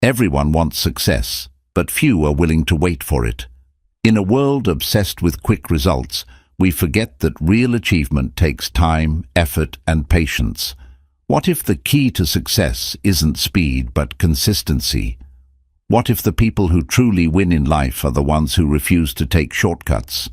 Everyone wants success, but few are willing to wait for it. In a world obsessed with quick results, we forget that real achievement takes time, effort, and patience. What if the key to success isn't speed but consistency? What if the people who truly win in life are the ones who refuse to take shortcuts?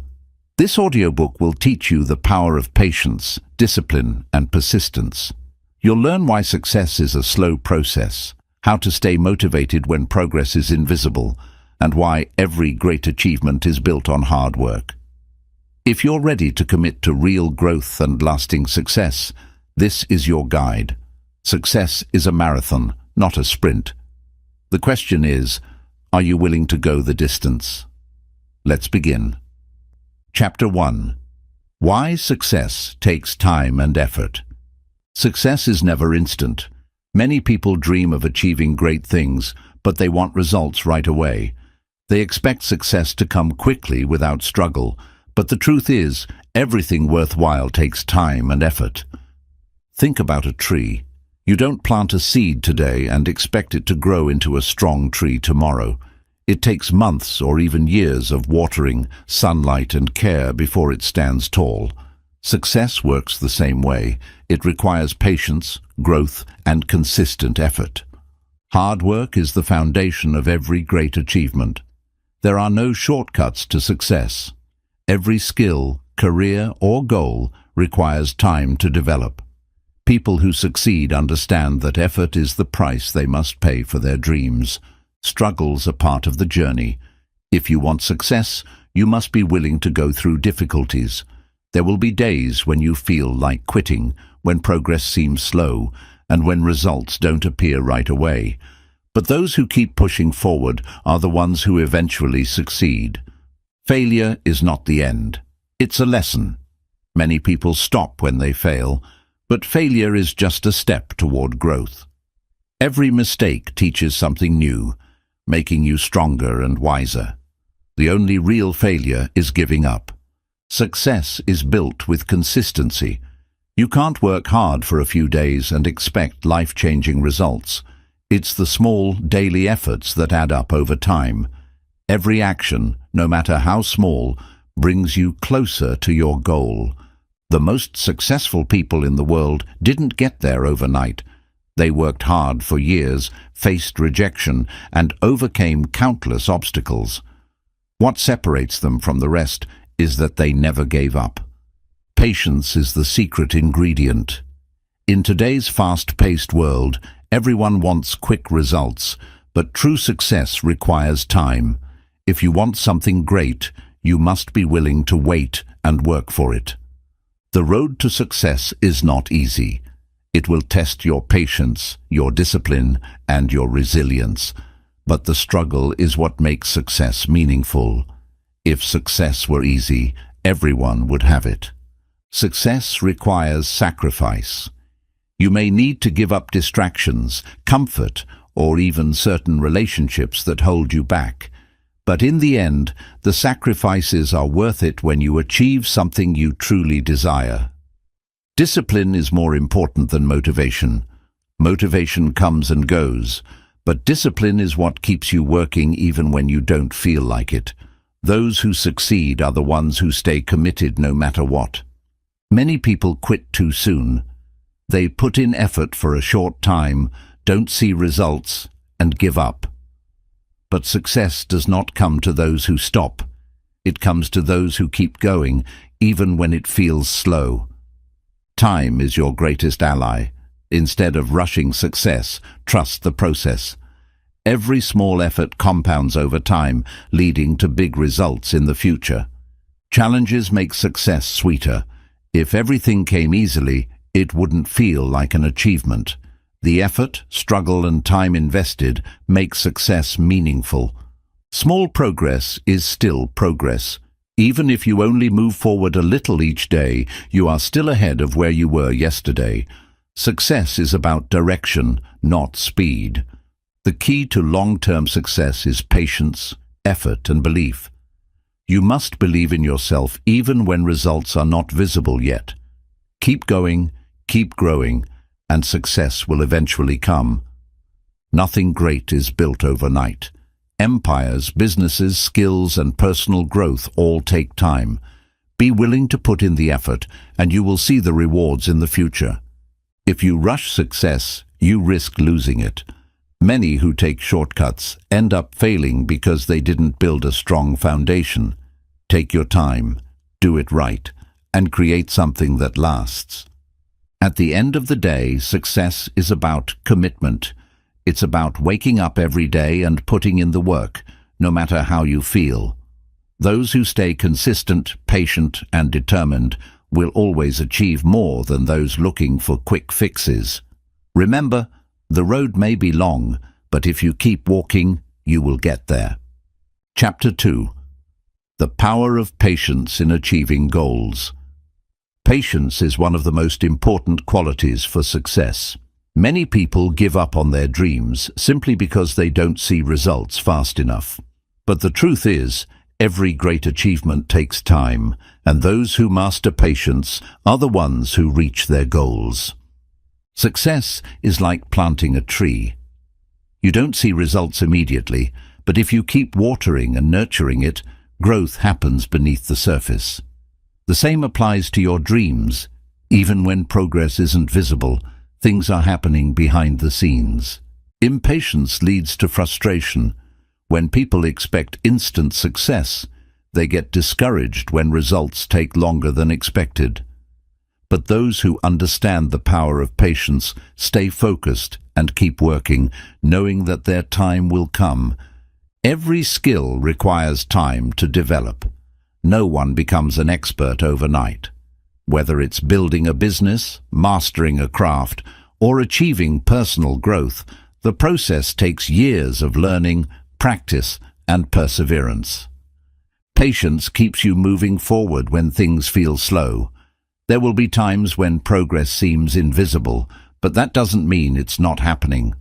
This audiobook will teach you the power of patience, discipline, and persistence. You'll learn why success is a slow process, how to stay motivated when progress is invisible, and why every great achievement is built on hard work. If you're ready to commit to real growth and lasting success, this is your guide. Success is a marathon, not a sprint. The question is, are you willing to go the distance? Let's begin. Chapter 1. Why success takes time and effort. Success is never instant. Many people dream of achieving great things, but they want results right away. They expect success to come quickly without struggle, but the truth is, everything worthwhile takes time and effort. Think about a tree. You don't plant a seed today and expect it to grow into a strong tree tomorrow. It takes months or even years of watering, sunlight, and care before it stands tall. Success works the same way. It requires patience, growth, and consistent effort. Hard work is the foundation of every great achievement. There are no shortcuts to success. Every skill, career, or goal requires time to develop. People who succeed understand that effort is the price they must pay for their dreams. Struggles are part of the journey. If you want success, you must be willing to go through difficulties. There will be days when you feel like quitting, when progress seems slow, and when results don't appear right away. But those who keep pushing forward are the ones who eventually succeed. Failure is not the end. It's a lesson. Many people stop when they fail, but failure is just a step toward growth. Every mistake teaches something new, making you stronger and wiser. The only real failure is giving up. Success is built with consistency. You can't work hard for a few days and expect life-changing results. It's the small, daily efforts that add up over time. Every action, no matter how small, brings you closer to your goal. The most successful people in the world didn't get there overnight. They worked hard for years, faced rejection, and overcame countless obstacles. What separates them from the rest is that they never gave up. Patience is the secret ingredient. In today's fast-paced world, everyone wants quick results, but true success requires time. If you want something great, you must be willing to wait and work for it. The road to success is not easy. It will test your patience, your discipline, and your resilience. But the struggle is what makes success meaningful. If success were easy, everyone would have it. Success requires sacrifice. You may need to give up distractions, comfort, or even certain relationships that hold you back. But in the end, the sacrifices are worth it when you achieve something you truly desire. Discipline is more important than motivation. Motivation comes and goes, but discipline is what keeps you working even when you don't feel like it. Those who succeed are the ones who stay committed no matter what. Many people quit too soon. They put in effort for a short time, don't see results, and give up. But success does not come to those who stop. It comes to those who keep going, even when it feels slow. Time is your greatest ally. Instead of rushing success, trust the process. Every small effort compounds over time, leading to big results in the future. Challenges make success sweeter. If everything came easily, it wouldn't feel like an achievement. The effort, struggle, and time invested make success meaningful. Small progress is still progress. Even if you only move forward a little each day, you are still ahead of where you were yesterday. Success is about direction, not speed. The key to long-term success is patience, effort, and belief. You must believe in yourself even when results are not visible yet. Keep going, keep growing, and success will eventually come. Nothing great is built overnight. Empires, businesses, skills, and personal growth all take time. Be willing to put in the effort, and you will see the rewards in the future. If you rush success, you risk losing it. Many who take shortcuts end up failing because they didn't build a strong foundation. Take your time, do it right, and create something that lasts. At the end of the day, success is about commitment. It's about waking up every day and putting in the work, no matter how you feel. Those who stay consistent, patient, and determined will always achieve more than those looking for quick fixes. Remember, the road may be long, but if you keep walking, you will get there. Chapter 2. The power of patience in achieving goals. Patience is one of the most important qualities for success. Many people give up on their dreams simply because they don't see results fast enough. But the truth is, every great achievement takes time, and those who master patience are the ones who reach their goals. Success is like planting a tree. You don't see results immediately, but if you keep watering and nurturing it, growth happens beneath the surface. The same applies to your dreams. Even when progress isn't visible, things are happening behind the scenes. Impatience leads to frustration. When people expect instant success, they get discouraged when results take longer than expected. But those who understand the power of patience stay focused and keep working, knowing that their time will come. Every skill requires time to develop. No one becomes an expert overnight. Whether it's building a business, mastering a craft, or achieving personal growth, the process takes years of learning, practice, and perseverance. Patience keeps you moving forward when things feel slow. There will be times when progress seems invisible, but that doesn't mean it's not happening.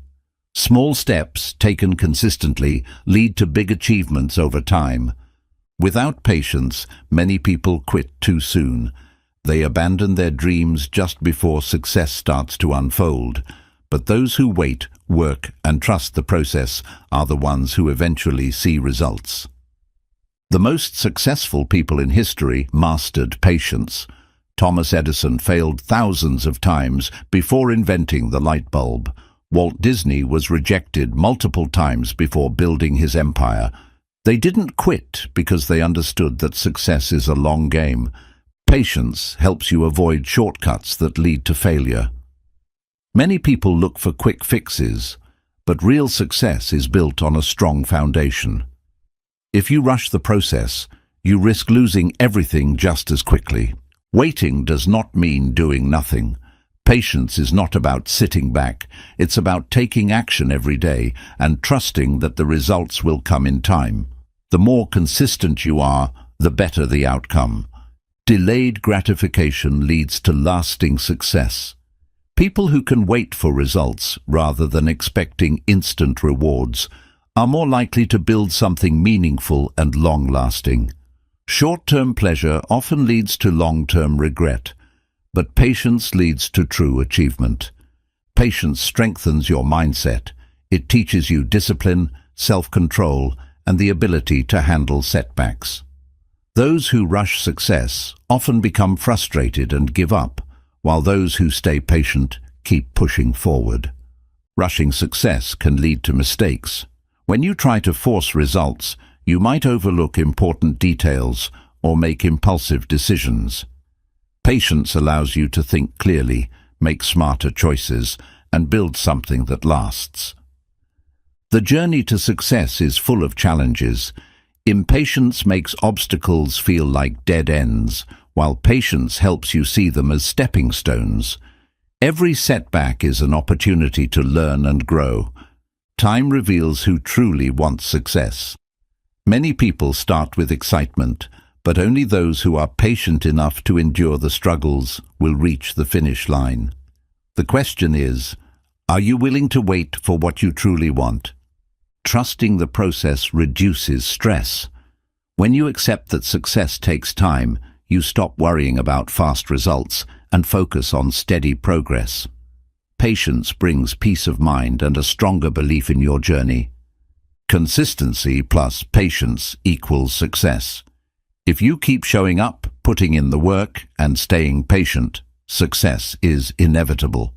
Small steps, taken consistently, lead to big achievements over time. Without patience, many people quit too soon. They abandon their dreams just before success starts to unfold. But those who wait, work, and trust the process are the ones who eventually see results. The most successful people in history mastered patience. Thomas Edison failed thousands of times before inventing the light bulb. Walt Disney was rejected multiple times before building his empire. They didn't quit because they understood that success is a long game. Patience helps you avoid shortcuts that lead to failure. Many people look for quick fixes, but real success is built on a strong foundation. If you rush the process, you risk losing everything just as quickly. Waiting does not mean doing nothing. Patience is not about sitting back. It's about taking action every day and trusting that the results will come in time. The more consistent you are, the better the outcome. Delayed gratification leads to lasting success. People who can wait for results rather than expecting instant rewards are more likely to build something meaningful and long-lasting. Short-term pleasure often leads to long-term regret, but patience leads to true achievement. Patience strengthens your mindset. It teaches you discipline, self-control, and the ability to handle setbacks. Those who rush success often become frustrated and give up, while those who stay patient keep pushing forward. Rushing success can lead to mistakes. When you try to force results, you might overlook important details or make impulsive decisions. Patience allows you to think clearly, make smarter choices, and build something that lasts. The journey to success is full of challenges. Impatience makes obstacles feel like dead ends, while patience helps you see them as stepping stones. Every setback is an opportunity to learn and grow. Time reveals who truly wants success. Many people start with excitement, but only those who are patient enough to endure the struggles will reach the finish line. The question is, are you willing to wait for what you truly want? Trusting the process reduces stress. When you accept that success takes time, you stop worrying about fast results and focus on steady progress. Patience brings peace of mind and a stronger belief in your journey. Consistency plus patience equals success. If you keep showing up, putting in the work, and staying patient, success is inevitable.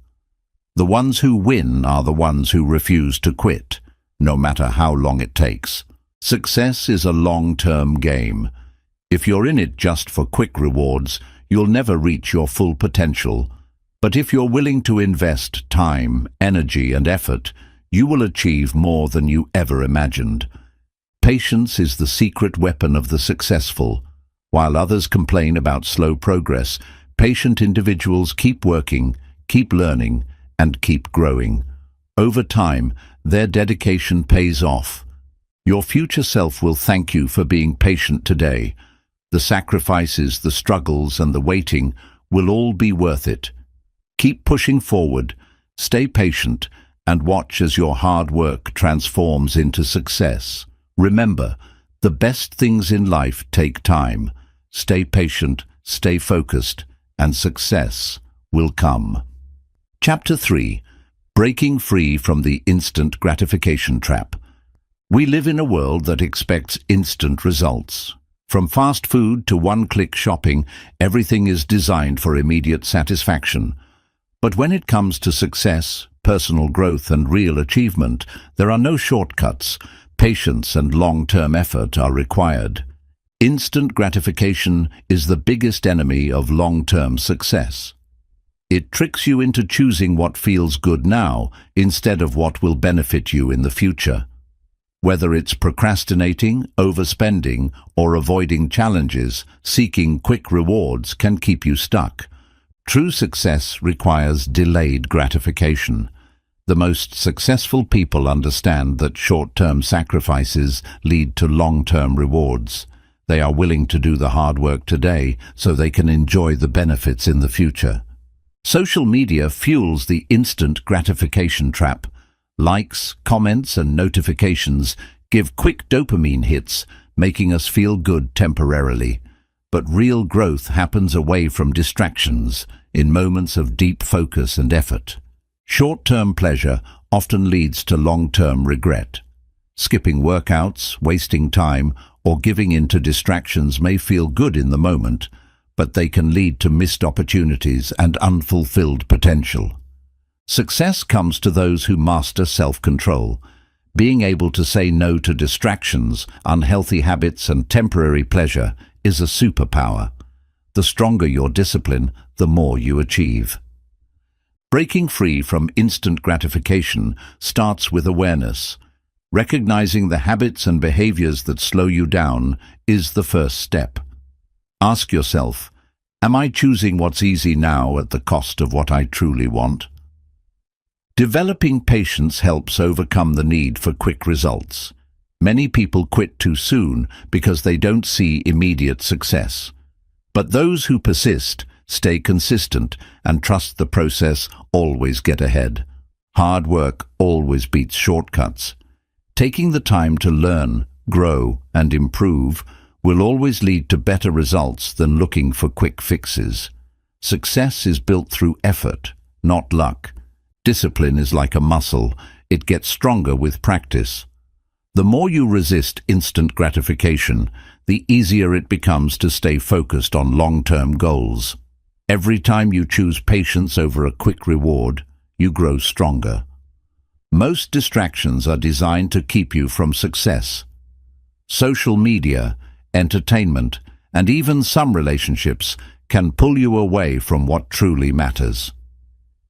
The ones who win are the ones who refuse to quit, no matter how long it takes. Success is a long-term game. If you're in it just for quick rewards, you'll never reach your full potential. But if you're willing to invest time, energy, and effort, you will achieve more than you ever imagined. Patience is the secret weapon of the successful. While others complain about slow progress, patient individuals keep working, keep learning, and keep growing. Over time, their dedication pays off. Your future self will thank you for being patient today. The sacrifices, the struggles, and the waiting will all be worth it. Keep pushing forward, stay patient, and watch as your hard work transforms into success. Remember, the best things in life take time. Stay patient, stay focused, and success will come. Chapter 3. Breaking free from the instant gratification trap. We live in a world that expects instant results. From fast food to one-click shopping, everything is designed for immediate satisfaction. But when it comes to success, personal growth, and real achievement, there are no shortcuts. Patience and long-term effort are required. Instant gratification is the biggest enemy of long-term success. It tricks you into choosing what feels good now instead of what will benefit you in the future. Whether it's procrastinating, overspending, or avoiding challenges, seeking quick rewards can keep you stuck. True success requires delayed gratification. The most successful people understand that short-term sacrifices lead to long-term rewards. They are willing to do the hard work today so they can enjoy the benefits in the future. Social media fuels the instant gratification trap. Likes, comments, and notifications give quick dopamine hits, making us feel good temporarily. But real growth happens away from distractions, in moments of deep focus and effort. Short-term pleasure often leads to long-term regret. Skipping workouts, wasting time, or giving in to distractions may feel good in the moment, but they can lead to missed opportunities and unfulfilled potential. Success comes to those who master self-control. Being able to say no to distractions, unhealthy habits, and temporary pleasure is a superpower. The stronger your discipline, the more you achieve. Breaking free from instant gratification starts with awareness. Recognizing the habits and behaviors that slow you down is the first step. Ask yourself, am I choosing what's easy now at the cost of what I truly want? Developing patience helps overcome the need for quick results. Many people quit too soon because they don't see immediate success. But those who persist, stay consistent, and trust the process always get ahead. Hard work always beats shortcuts. Taking the time to learn, grow, and improve will always lead to better results than looking for quick fixes. Success is built through effort, not luck. Discipline is like a muscle. It gets stronger with practice. The more you resist instant gratification, the easier it becomes to stay focused on long-term goals. Every time you choose patience over a quick reward, you grow stronger. Most distractions are designed to keep you from success. Social media, entertainment, and even some relationships can pull you away from what truly matters.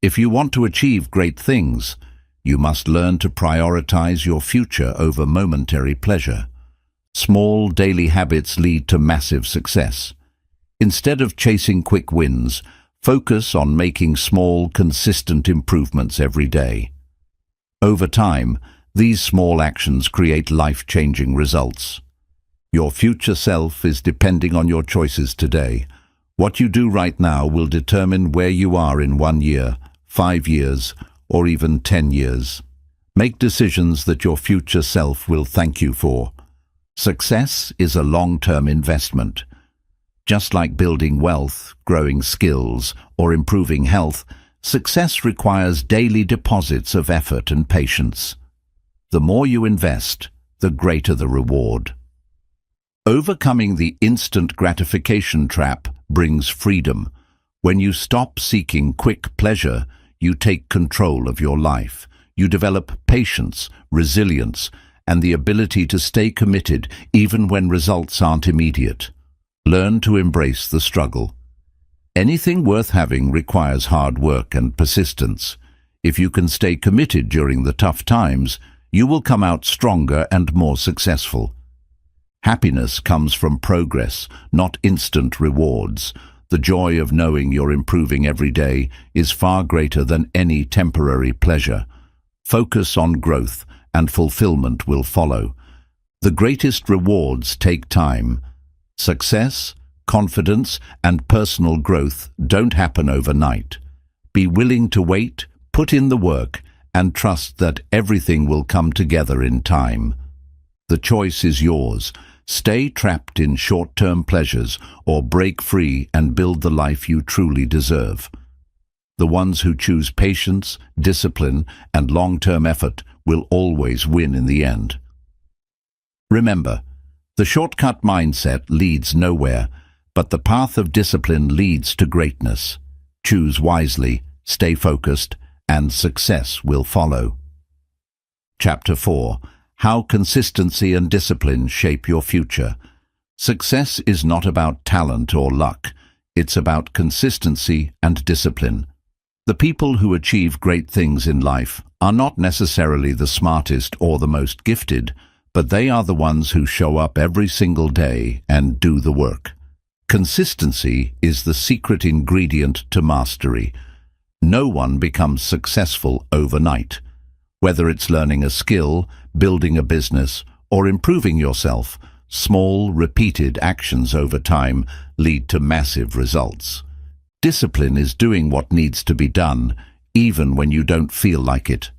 If you want to achieve great things, you must learn to prioritize your future over momentary pleasure. Small daily habits lead to massive success. Instead of chasing quick wins, focus on making small, consistent improvements every day. Over time, these small actions create life-changing results. Your future self is depending on your choices today. What you do right now will determine where you are in 1 year, 5 years, or even 10 years. Make decisions that your future self will thank you for. Success is a long-term investment. Just like building wealth, growing skills, or improving health, Success requires daily deposits of effort and patience. The more you invest, the greater the reward. Overcoming the instant gratification trap brings freedom. When you stop seeking quick pleasure, you take control of your life. You develop patience, resilience, and the ability to stay committed even when results aren't immediate. Learn to embrace the struggle. Anything worth having requires hard work and persistence. If you can stay committed during the tough times, you will come out stronger and more successful. Happiness comes from progress, not instant rewards. The joy of knowing you're improving every day is far greater than any temporary pleasure. Focus on growth, and fulfillment will follow. The greatest rewards take time. Success, confidence, and personal growth don't happen overnight. Be willing to wait, put in the work, and trust that everything will come together in time. The choice is yours. Stay trapped in short-term pleasures or break free and build the life you truly deserve. The ones who choose patience, discipline, and long-term effort will always win in the end. Remember, the shortcut mindset leads nowhere, but the path of discipline leads to greatness. Choose wisely, stay focused, and success will follow. Chapter 4. How consistency and discipline shape your future. Success is not about talent or luck. It's about consistency and discipline. The people who achieve great things in life are not necessarily the smartest or the most gifted, but they are the ones who show up every single day and do the work. Consistency is the secret ingredient to mastery. No one becomes successful overnight. Whether it's learning a skill, building a business, or improving yourself, small, repeated actions over time lead to massive results. Discipline is doing what needs to be done, even when you don't feel like it.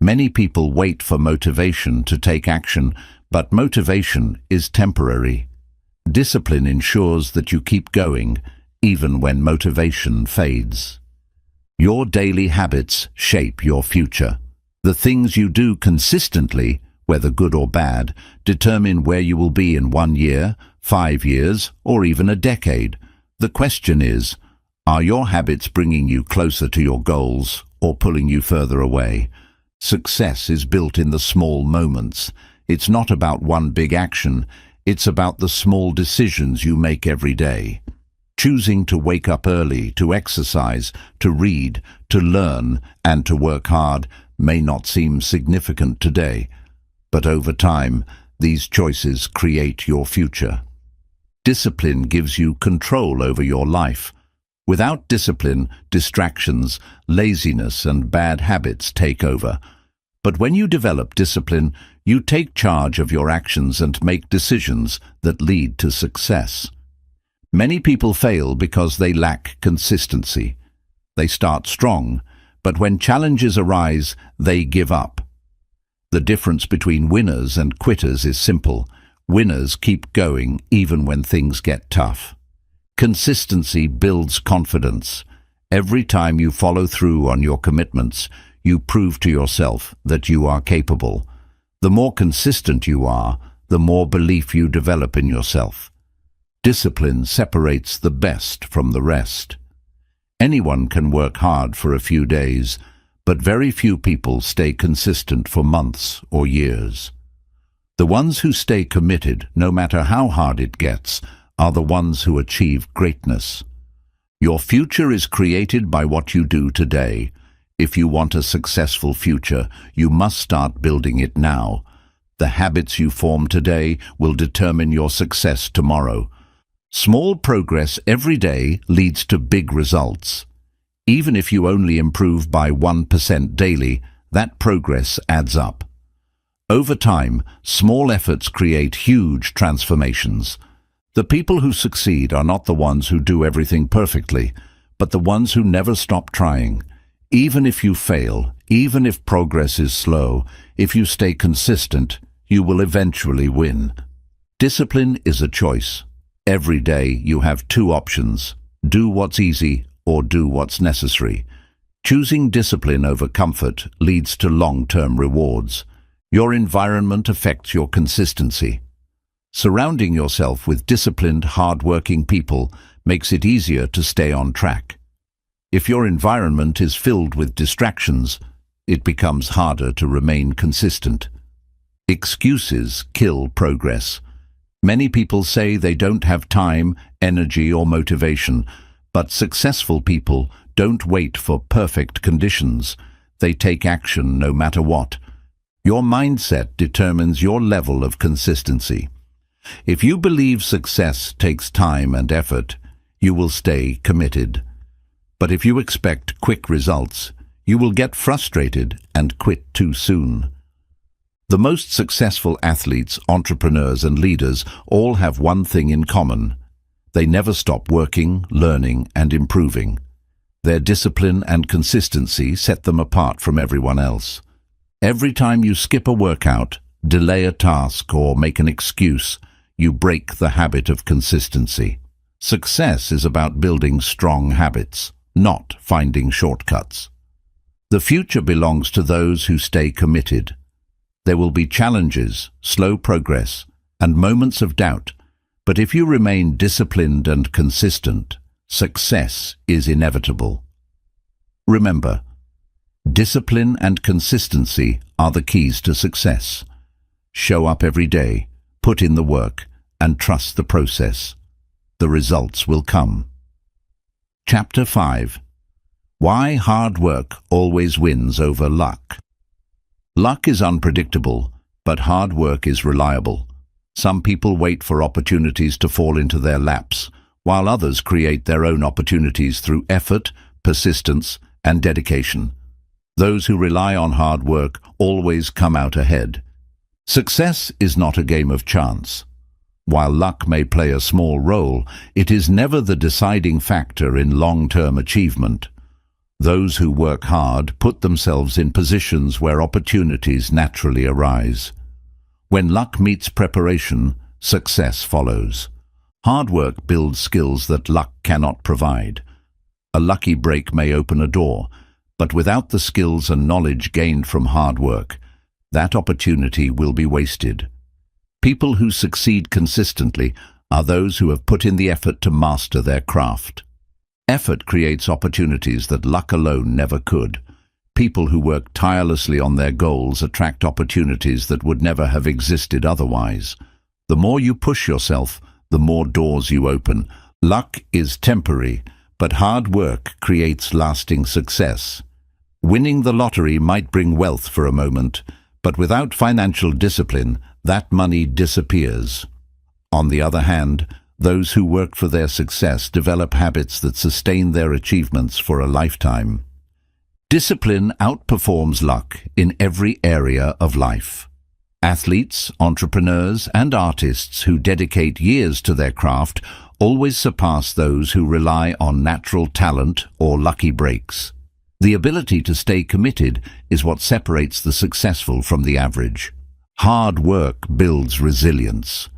Many people wait for motivation to take action, but motivation is temporary. Discipline ensures that you keep going, even when motivation fades. Your daily habits shape your future. The things you do consistently, whether good or bad, determine where you will be in 1 year, 5 years, or even a decade. The question is, are your habits bringing you closer to your goals or pulling you further away? Success is built in the small moments. It's not about one big action, it's about the small decisions you make every day. Choosing to wake up early, to exercise, to read, to learn, and to work hard may not seem significant today, but over time, these choices create your future. Discipline gives you control over your life. Without discipline, distractions, laziness, and bad habits take over. But when you develop discipline, you take charge of your actions and make decisions that lead to success. Many people fail because they lack consistency. They start strong, but when challenges arise, they give up. The difference between winners and quitters is simple. Winners keep going even when things get tough. Consistency builds confidence. Every time you follow through on your commitments, you prove to yourself that you are capable. The more consistent you are, the more belief you develop in yourself. Discipline separates the best from the rest. Anyone can work hard for a few days, but very few people stay consistent for months or years. The ones who stay committed, no matter how hard it gets, are the ones who achieve greatness. Your future is created by what you do today. If you want a successful future, you must start building it now. The habits you form today will determine your success tomorrow. Small progress every day leads to big results. Even if you only improve by 1% daily, that progress adds up. Over time, small efforts create huge transformations. The people who succeed are not the ones who do everything perfectly, but the ones who never stop trying. Even if you fail, even if progress is slow, if you stay consistent, you will eventually win. Discipline is a choice. Every day you have two options: do what's easy or do what's necessary. Choosing discipline over comfort leads to long-term rewards. Your environment affects your consistency. Surrounding yourself with disciplined, hard-working people makes it easier to stay on track. If your environment is filled with distractions, it becomes harder to remain consistent. Excuses kill progress. Many people say they don't have time, energy, or motivation, but successful people don't wait for perfect conditions. They take action no matter what. Your mindset determines your level of consistency. If you believe success takes time and effort, you will stay committed. But if you expect quick results, you will get frustrated and quit too soon. The most successful athletes, entrepreneurs, and leaders all have one thing in common. They never stop working, learning, and improving. Their discipline and consistency set them apart from everyone else. Every time you skip a workout, delay a task, or make an excuse, you break the habit of consistency. Success is about building strong habits, not finding shortcuts. The future belongs to those who stay committed. There will be challenges, slow progress, and moments of doubt, but if you remain disciplined and consistent, success is inevitable. Remember, discipline and consistency are the keys to success. Show up every day, put in the work, and trust the process. The results will come. Chapter 5. Why hard work always wins over luck. Luck is unpredictable, but hard work is reliable. Some people wait for opportunities to fall into their laps, while others create their own opportunities through effort, persistence, and dedication. Those who rely on hard work always come out ahead. Success is not a game of chance. While luck may play a small role, it is never the deciding factor in long-term achievement. Those who work hard put themselves in positions where opportunities naturally arise. When luck meets preparation, success follows. Hard work builds skills that luck cannot provide. A lucky break may open a door, but without the skills and knowledge gained from hard work, that opportunity will be wasted. People who succeed consistently are those who have put in the effort to master their craft. Effort creates opportunities that luck alone never could. People who work tirelessly on their goals attract opportunities that would never have existed otherwise. The more you push yourself, the more doors you open. Luck is temporary, but hard work creates lasting success. Winning the lottery might bring wealth for a moment, but without financial discipline, that money disappears. On the other hand, those who work for their success develop habits that sustain their achievements for a lifetime. Discipline outperforms luck in every area of life. Athletes, entrepreneurs, and artists who dedicate years to their craft always surpass those who rely on natural talent or lucky breaks. The ability to stay committed is what separates the successful from the average. Hard work builds resilience.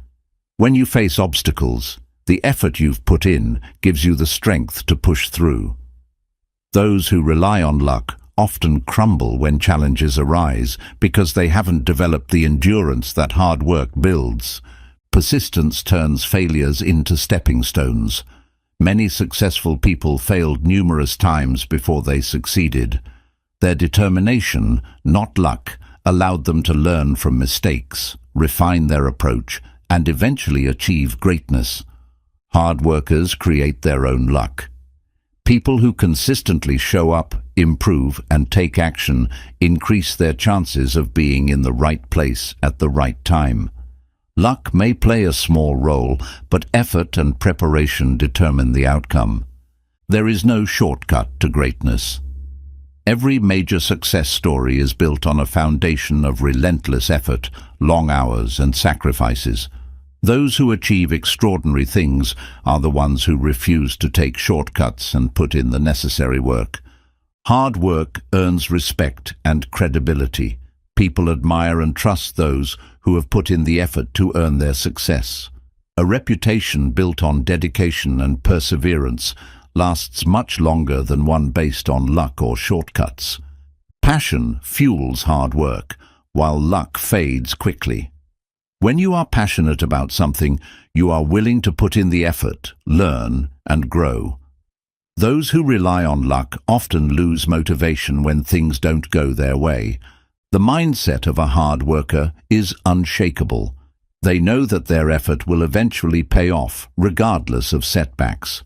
When you face obstacles, the effort you've put in gives you the strength to push through. Those who rely on luck often crumble when challenges arise because they haven't developed the endurance that hard work builds. Persistence turns failures into stepping stones. Many successful people failed numerous times before they succeeded. Their determination, not luck, allowed them to learn from mistakes, refine their approach, and eventually achieve greatness. Hard workers create their own luck. People who consistently show up, improve, and take action increase their chances of being in the right place at the right time. Luck may play a small role, but effort and preparation determine the outcome. There is no shortcut to greatness. Every major success story is built on a foundation of relentless effort, long hours, and sacrifices. Those who achieve extraordinary things are the ones who refuse to take shortcuts and put in the necessary work. Hard work earns respect and credibility. People admire and trust those who have put in the effort to earn their success. A reputation built on dedication and perseverance lasts much longer than one based on luck or shortcuts. Passion fuels hard work, while luck fades quickly. When you are passionate about something, you are willing to put in the effort, learn, and grow. Those who rely on luck often lose motivation when things don't go their way. The mindset of a hard worker is unshakable. They know that their effort will eventually pay off, regardless of setbacks.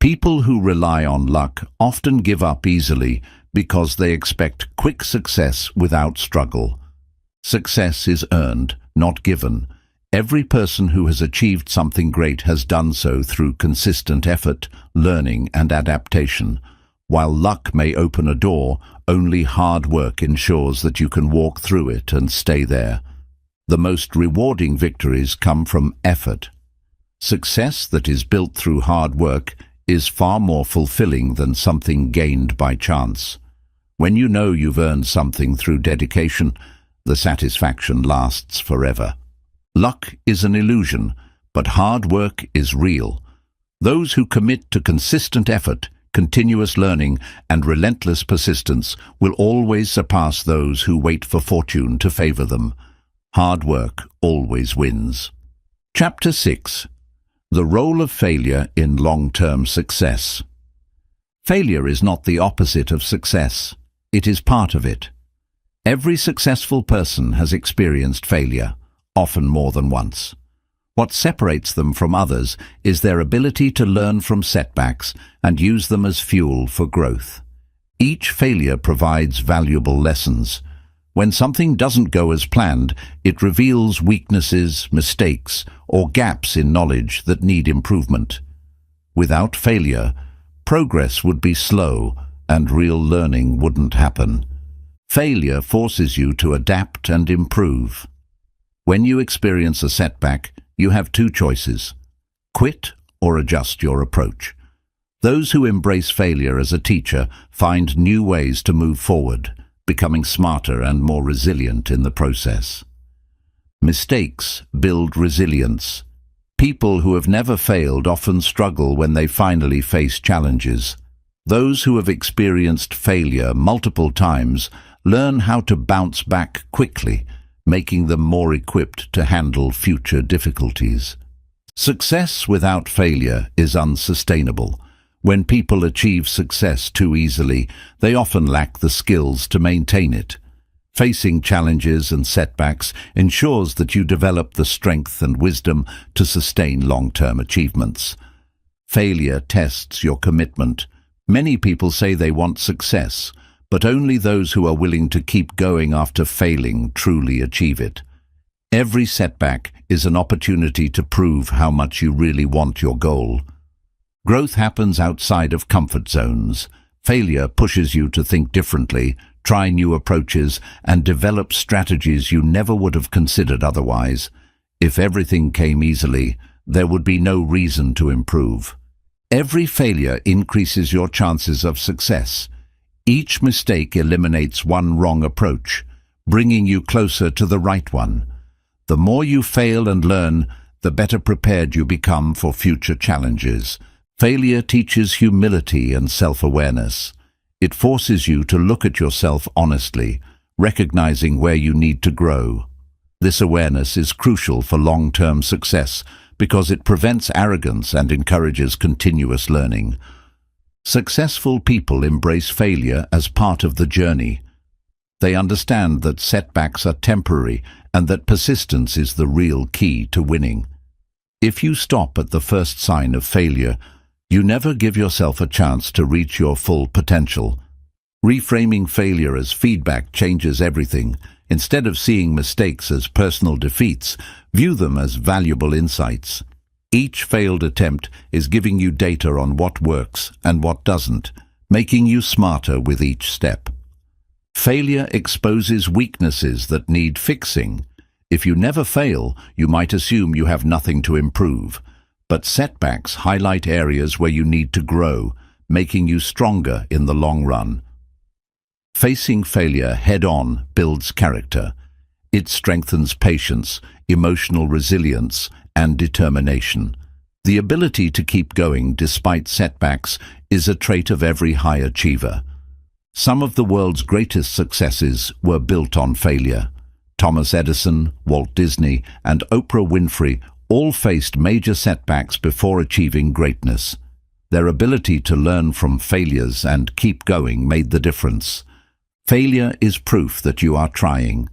People who rely on luck often give up easily because they expect quick success without struggle. Success is earned, not given. Every person who has achieved something great has done so through consistent effort, learning, and adaptation. While luck may open a door, only hard work ensures that you can walk through it and stay there. The most rewarding victories come from effort. Success that is built through hard work is far more fulfilling than something gained by chance. When you know you've earned something through dedication, the satisfaction lasts forever. Luck is an illusion, but hard work is real. Those who commit to consistent effort, continuous learning, and relentless persistence will always surpass those who wait for fortune to favor them. Hard work always wins. Chapter 6. The role of failure in long-term success. Failure is not the opposite of success. It is part of it. Every successful person has experienced failure, often more than once. What separates them from others is their ability to learn from setbacks and use them as fuel for growth. Each failure provides valuable lessons. When something doesn't go as planned, it reveals weaknesses, mistakes, or gaps in knowledge that need improvement. Without failure, progress would be slow and real learning wouldn't happen. Failure forces you to adapt and improve. When you experience a setback, you have two choices: quit or adjust your approach. Those who embrace failure as a teacher find new ways to move forward, becoming smarter and more resilient in the process. Mistakes build resilience. People who have never failed often struggle when they finally face challenges. Those who have experienced failure multiple times learn how to bounce back quickly, making them more equipped to handle future difficulties. Success without failure is unsustainable. When people achieve success too easily, they often lack the skills to maintain it. Facing challenges and setbacks ensures that you develop the strength and wisdom to sustain long-term achievements. Failure tests your commitment. Many people say they want success, but only those who are willing to keep going after failing truly achieve it. Every setback is an opportunity to prove how much you really want your goal. Growth happens outside of comfort zones. Failure pushes you to think differently, try new approaches, and develop strategies you never would have considered otherwise. If everything came easily, there would be no reason to improve. Every failure increases your chances of success. Each mistake eliminates one wrong approach, bringing you closer to the right one. The more you fail and learn, the better prepared you become for future challenges. Failure teaches humility and self-awareness. It forces you to look at yourself honestly, recognizing where you need to grow. This awareness is crucial for long-term success because it prevents arrogance and encourages continuous learning. Successful people embrace failure as part of the journey. They understand that setbacks are temporary and that persistence is the real key to winning. If you stop at the first sign of failure, you never give yourself a chance to reach your full potential. Reframing failure as feedback changes everything. Instead of seeing mistakes as personal defeats, view them as valuable insights. Each failed attempt is giving you data on what works and what doesn't, making you smarter with each step. Failure exposes weaknesses that need fixing. If you never fail, you might assume you have nothing to improve. But setbacks highlight areas where you need to grow, making you stronger in the long run. Facing failure head-on builds character. It strengthens patience, emotional resilience, and determination. The ability to keep going despite setbacks is a trait of every high achiever. Some of the world's greatest successes were built on failure. Thomas Edison, Walt Disney, and Oprah Winfrey all faced major setbacks before achieving greatness. Their ability to learn from failures and keep going made the difference. Failure is proof that you are trying.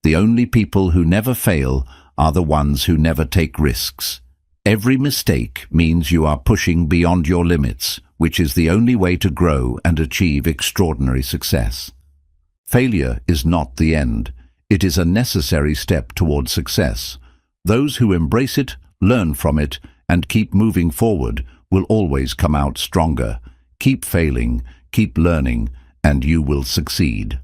The only people who never fail are the ones who never take risks. Every mistake means you are pushing beyond your limits, which is the only way to grow and achieve extraordinary success. Failure is not the end. It is a necessary step toward success. Those who embrace it, learn from it, and keep moving forward will always come out stronger. Keep failing, keep learning, and you will succeed.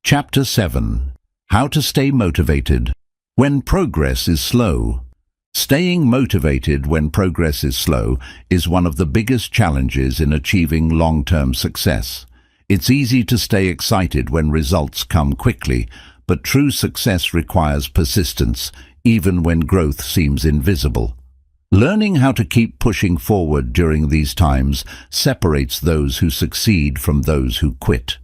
Chapter 7. How to stay motivated when progress is slow. Staying motivated when progress is slow is one of the biggest challenges in achieving long-term success. It's easy to stay excited when results come quickly, but true success requires persistence, even when growth seems invisible. Learning how to keep pushing forward during these times separates those who succeed from those who quit.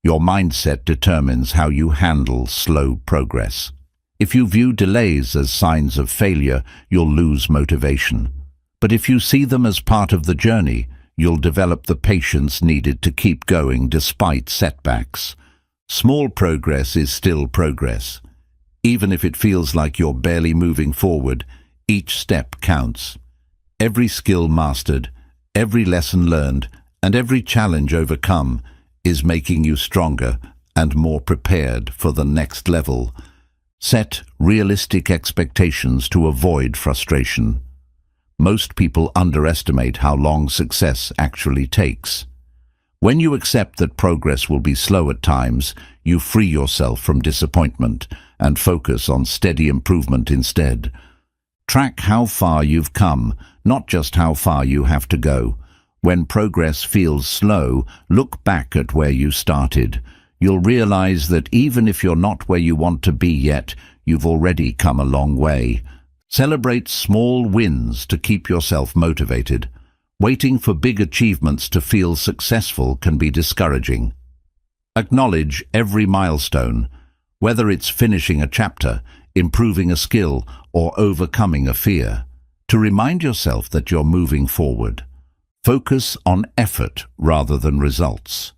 Your mindset determines how you handle slow progress. If you view delays as signs of failure, you'll lose motivation. But if you see them as part of the journey, you'll develop the patience needed to keep going despite setbacks. Small progress is still progress. Even if it feels like you're barely moving forward, each step counts. Every skill mastered, every lesson learned, and every challenge overcome is making you stronger and more prepared for the next level. Set realistic expectations to avoid frustration. Most people underestimate how long success actually takes. When you accept that progress will be slow at times, you free yourself from disappointment and focus on steady improvement instead. Track how far you've come, not just how far you have to go. When progress feels slow, look back at where you started. You'll realize that even if you're not where you want to be yet, you've already come a long way. Celebrate small wins to keep yourself motivated. Waiting for big achievements to feel successful can be discouraging. Acknowledge every milestone, whether it's finishing a chapter, improving a skill, or overcoming a fear, to remind yourself that you're moving forward. Focus on effort rather than results.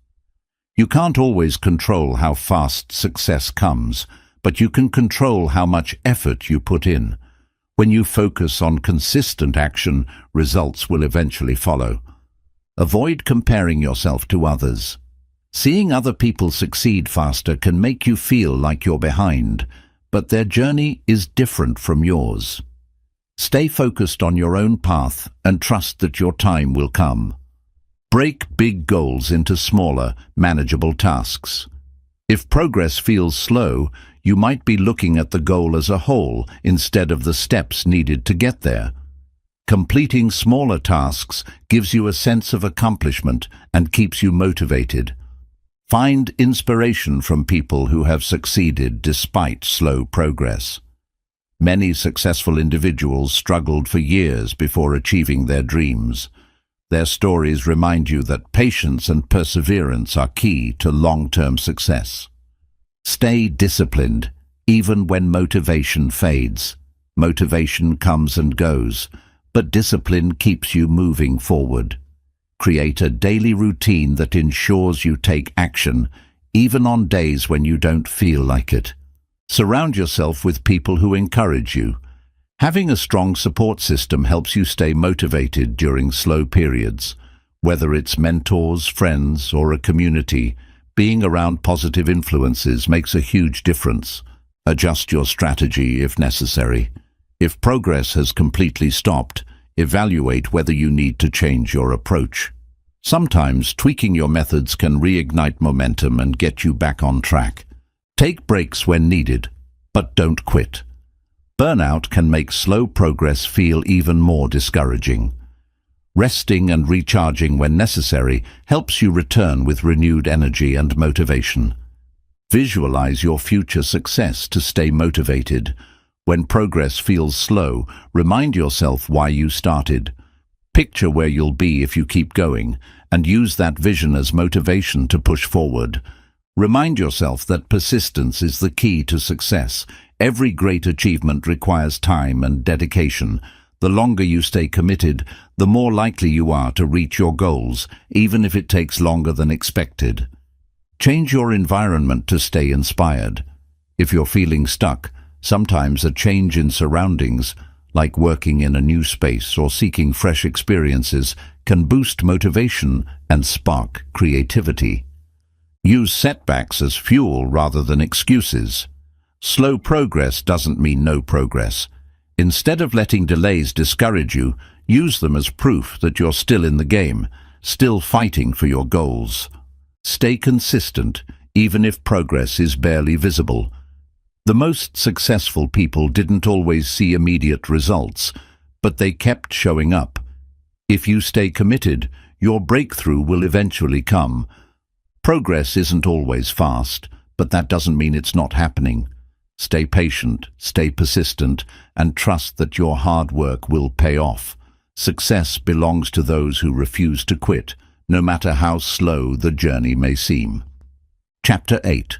You can't always control how fast success comes, but you can control how much effort you put in. When you focus on consistent action, results will eventually follow. Avoid comparing yourself to others. Seeing other people succeed faster can make you feel like you're behind, but their journey is different from yours. Stay focused on your own path and trust that your time will come. Break big goals into smaller, manageable tasks. If progress feels slow, you might be looking at the goal as a whole instead of the steps needed to get there. Completing smaller tasks gives you a sense of accomplishment and keeps you motivated. Find inspiration from people who have succeeded despite slow progress. Many successful individuals struggled for years before achieving their dreams. Their stories remind you that patience and perseverance are key to long-term success. Stay disciplined, even when motivation fades. Motivation comes and goes, but discipline keeps you moving forward. Create a daily routine that ensures you take action, even on days when you don't feel like it. Surround yourself with people who encourage you. Having a strong support system helps you stay motivated during slow periods. Whether it's mentors, friends, or a community, being around positive influences makes a huge difference. Adjust your strategy if necessary. If progress has completely stopped, evaluate whether you need to change your approach. Sometimes tweaking your methods can reignite momentum and get you back on track. Take breaks when needed, but don't quit. Burnout can make slow progress feel even more discouraging. Resting and recharging when necessary helps you return with renewed energy and motivation. Visualize your future success to stay motivated. When progress feels slow, remind yourself why you started. Picture where you'll be if you keep going, and use that vision as motivation to push forward. Remind yourself that persistence is the key to success. Every great achievement requires time and dedication. The longer you stay committed, the more likely you are to reach your goals, even if it takes longer than expected. Change your environment to stay inspired. If you're feeling stuck, sometimes a change in surroundings, like working in a new space or seeking fresh experiences, can boost motivation and spark creativity. Use setbacks as fuel rather than excuses. Slow progress doesn't mean no progress. Instead of letting delays discourage you, use them as proof that you're still in the game, still fighting for your goals. Stay consistent, even if progress is barely visible. The most successful people didn't always see immediate results, but they kept showing up. If you stay committed, your breakthrough will eventually come. Progress isn't always fast, but that doesn't mean it's not happening. Stay patient, stay persistent, and trust that your hard work will pay off. Success belongs to those who refuse to quit, no matter how slow the journey may seem. Chapter 8.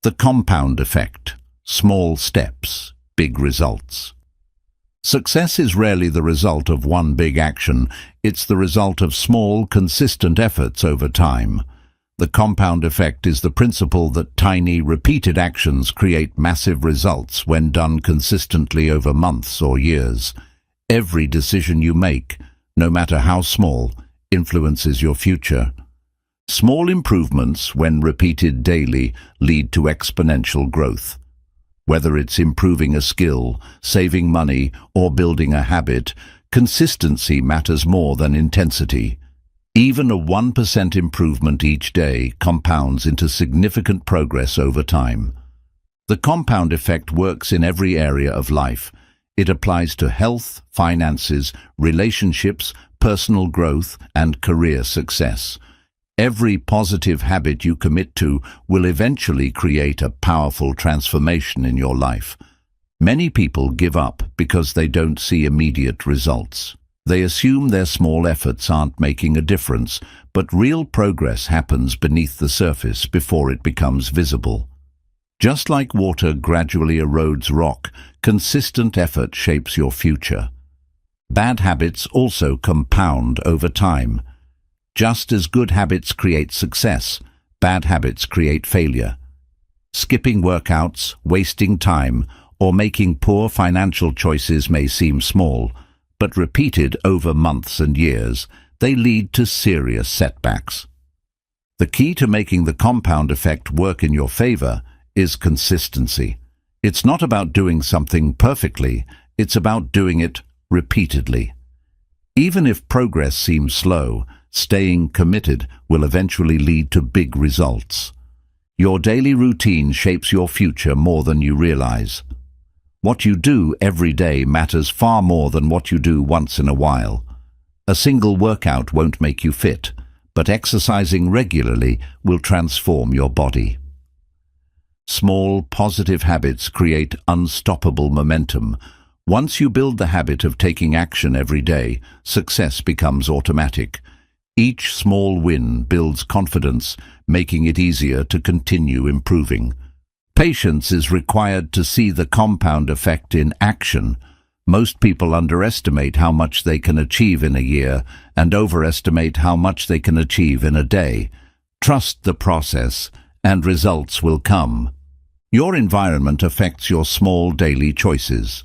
The compound effect. Small steps, big results. Success is rarely the result of one big action. It's the result of small, consistent efforts over time. The compound effect is the principle that tiny, repeated actions create massive results when done consistently over months or years. Every decision you make, no matter how small, influences your future. Small improvements, when repeated daily, lead to exponential growth. Whether it's improving a skill, saving money, or building a habit, consistency matters more than intensity. Even a 1% improvement each day compounds into significant progress over time. The compound effect works in every area of life. It applies to health, finances, relationships, personal growth, and career success. Every positive habit you commit to will eventually create a powerful transformation in your life. Many people give up because they don't see immediate results. They assume their small efforts aren't making a difference, but real progress happens beneath the surface before it becomes visible. Just like water gradually erodes rock, consistent effort shapes your future. Bad habits also compound over time. Just as good habits create success, bad habits create failure. Skipping workouts, wasting time, or making poor financial choices may seem small, but repeated over months and years, they lead to serious setbacks. The key to making the compound effect work in your favor is consistency. It's not about doing something perfectly, it's about doing it repeatedly. Even if progress seems slow, staying committed will eventually lead to big results. Your daily routine shapes your future more than you realize. What you do every day matters far more than what you do once in a while. A single workout won't make you fit, but exercising regularly will transform your body. Small, positive habits create unstoppable momentum. Once you build the habit of taking action every day, success becomes automatic. Each small win builds confidence, making it easier to continue improving. Patience is required to see the compound effect in action. Most people underestimate how much they can achieve in a year and overestimate how much they can achieve in a day. Trust the process, and results will come. Your environment affects your small daily choices.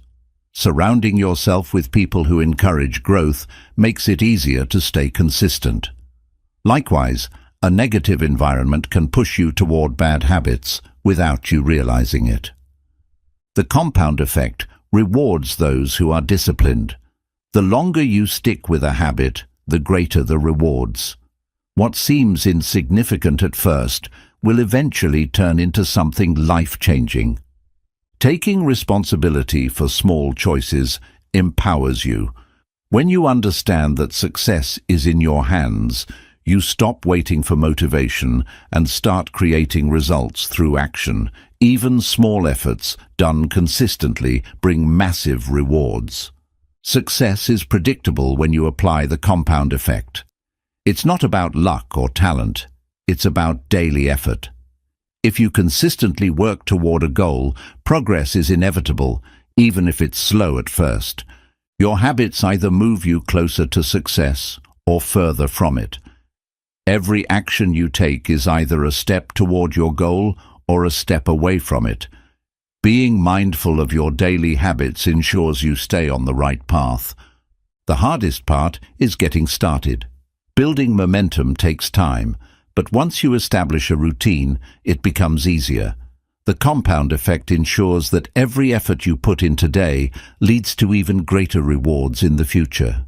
Surrounding yourself with people who encourage growth makes it easier to stay consistent. Likewise, a negative environment can push you toward bad habits without you realizing it. The compound effect rewards those who are disciplined. The longer you stick with a habit, the greater the rewards. What seems insignificant at first will eventually turn into something life-changing. Taking responsibility for small choices empowers you. When you understand that success is in your hands, you stop waiting for motivation and start creating results through action. Even small efforts, done consistently, bring massive rewards. Success is predictable when you apply the compound effect. It's not about luck or talent, it's about daily effort. If you consistently work toward a goal, progress is inevitable, even if it's slow at first. Your habits either move you closer to success or further from it. Every action you take is either a step toward your goal or a step away from it. Being mindful of your daily habits ensures you stay on the right path. The hardest part is getting started. Building momentum takes time, but once you establish a routine, it becomes easier. The compound effect ensures that every effort you put in today leads to even greater rewards in the future.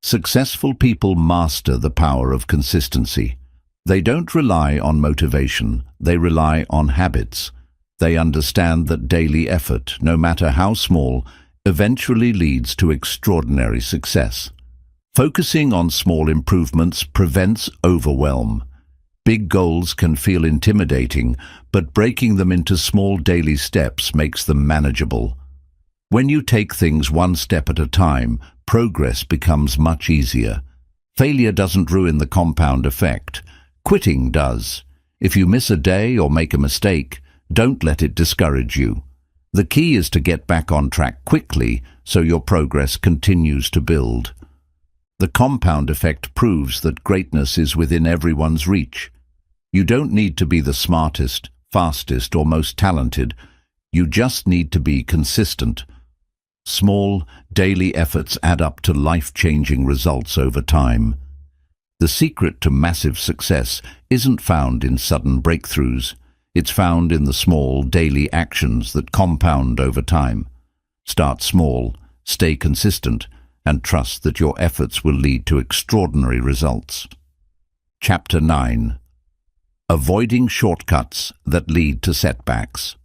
Successful people master the power of consistency. They don't rely on motivation, they rely on habits. They understand that daily effort, no matter how small, eventually leads to extraordinary success. Focusing on small improvements prevents overwhelm. Big goals can feel intimidating, but breaking them into small daily steps makes them manageable. When you take things one step at a time, progress becomes much easier. Failure doesn't ruin the compound effect. Quitting does. If you miss a day or make a mistake, don't let it discourage you. The key is to get back on track quickly so your progress continues to build. The compound effect proves that greatness is within everyone's reach. You don't need to be the smartest, fastest, or most talented. You just need to be consistent. Small, daily efforts add up to life-changing results over time. The secret to massive success isn't found in sudden breakthroughs. It's found in the small, daily actions that compound over time. Start small, stay consistent, and trust that your efforts will lead to extraordinary results. Chapter 9. Avoiding shortcuts that lead to setbacks.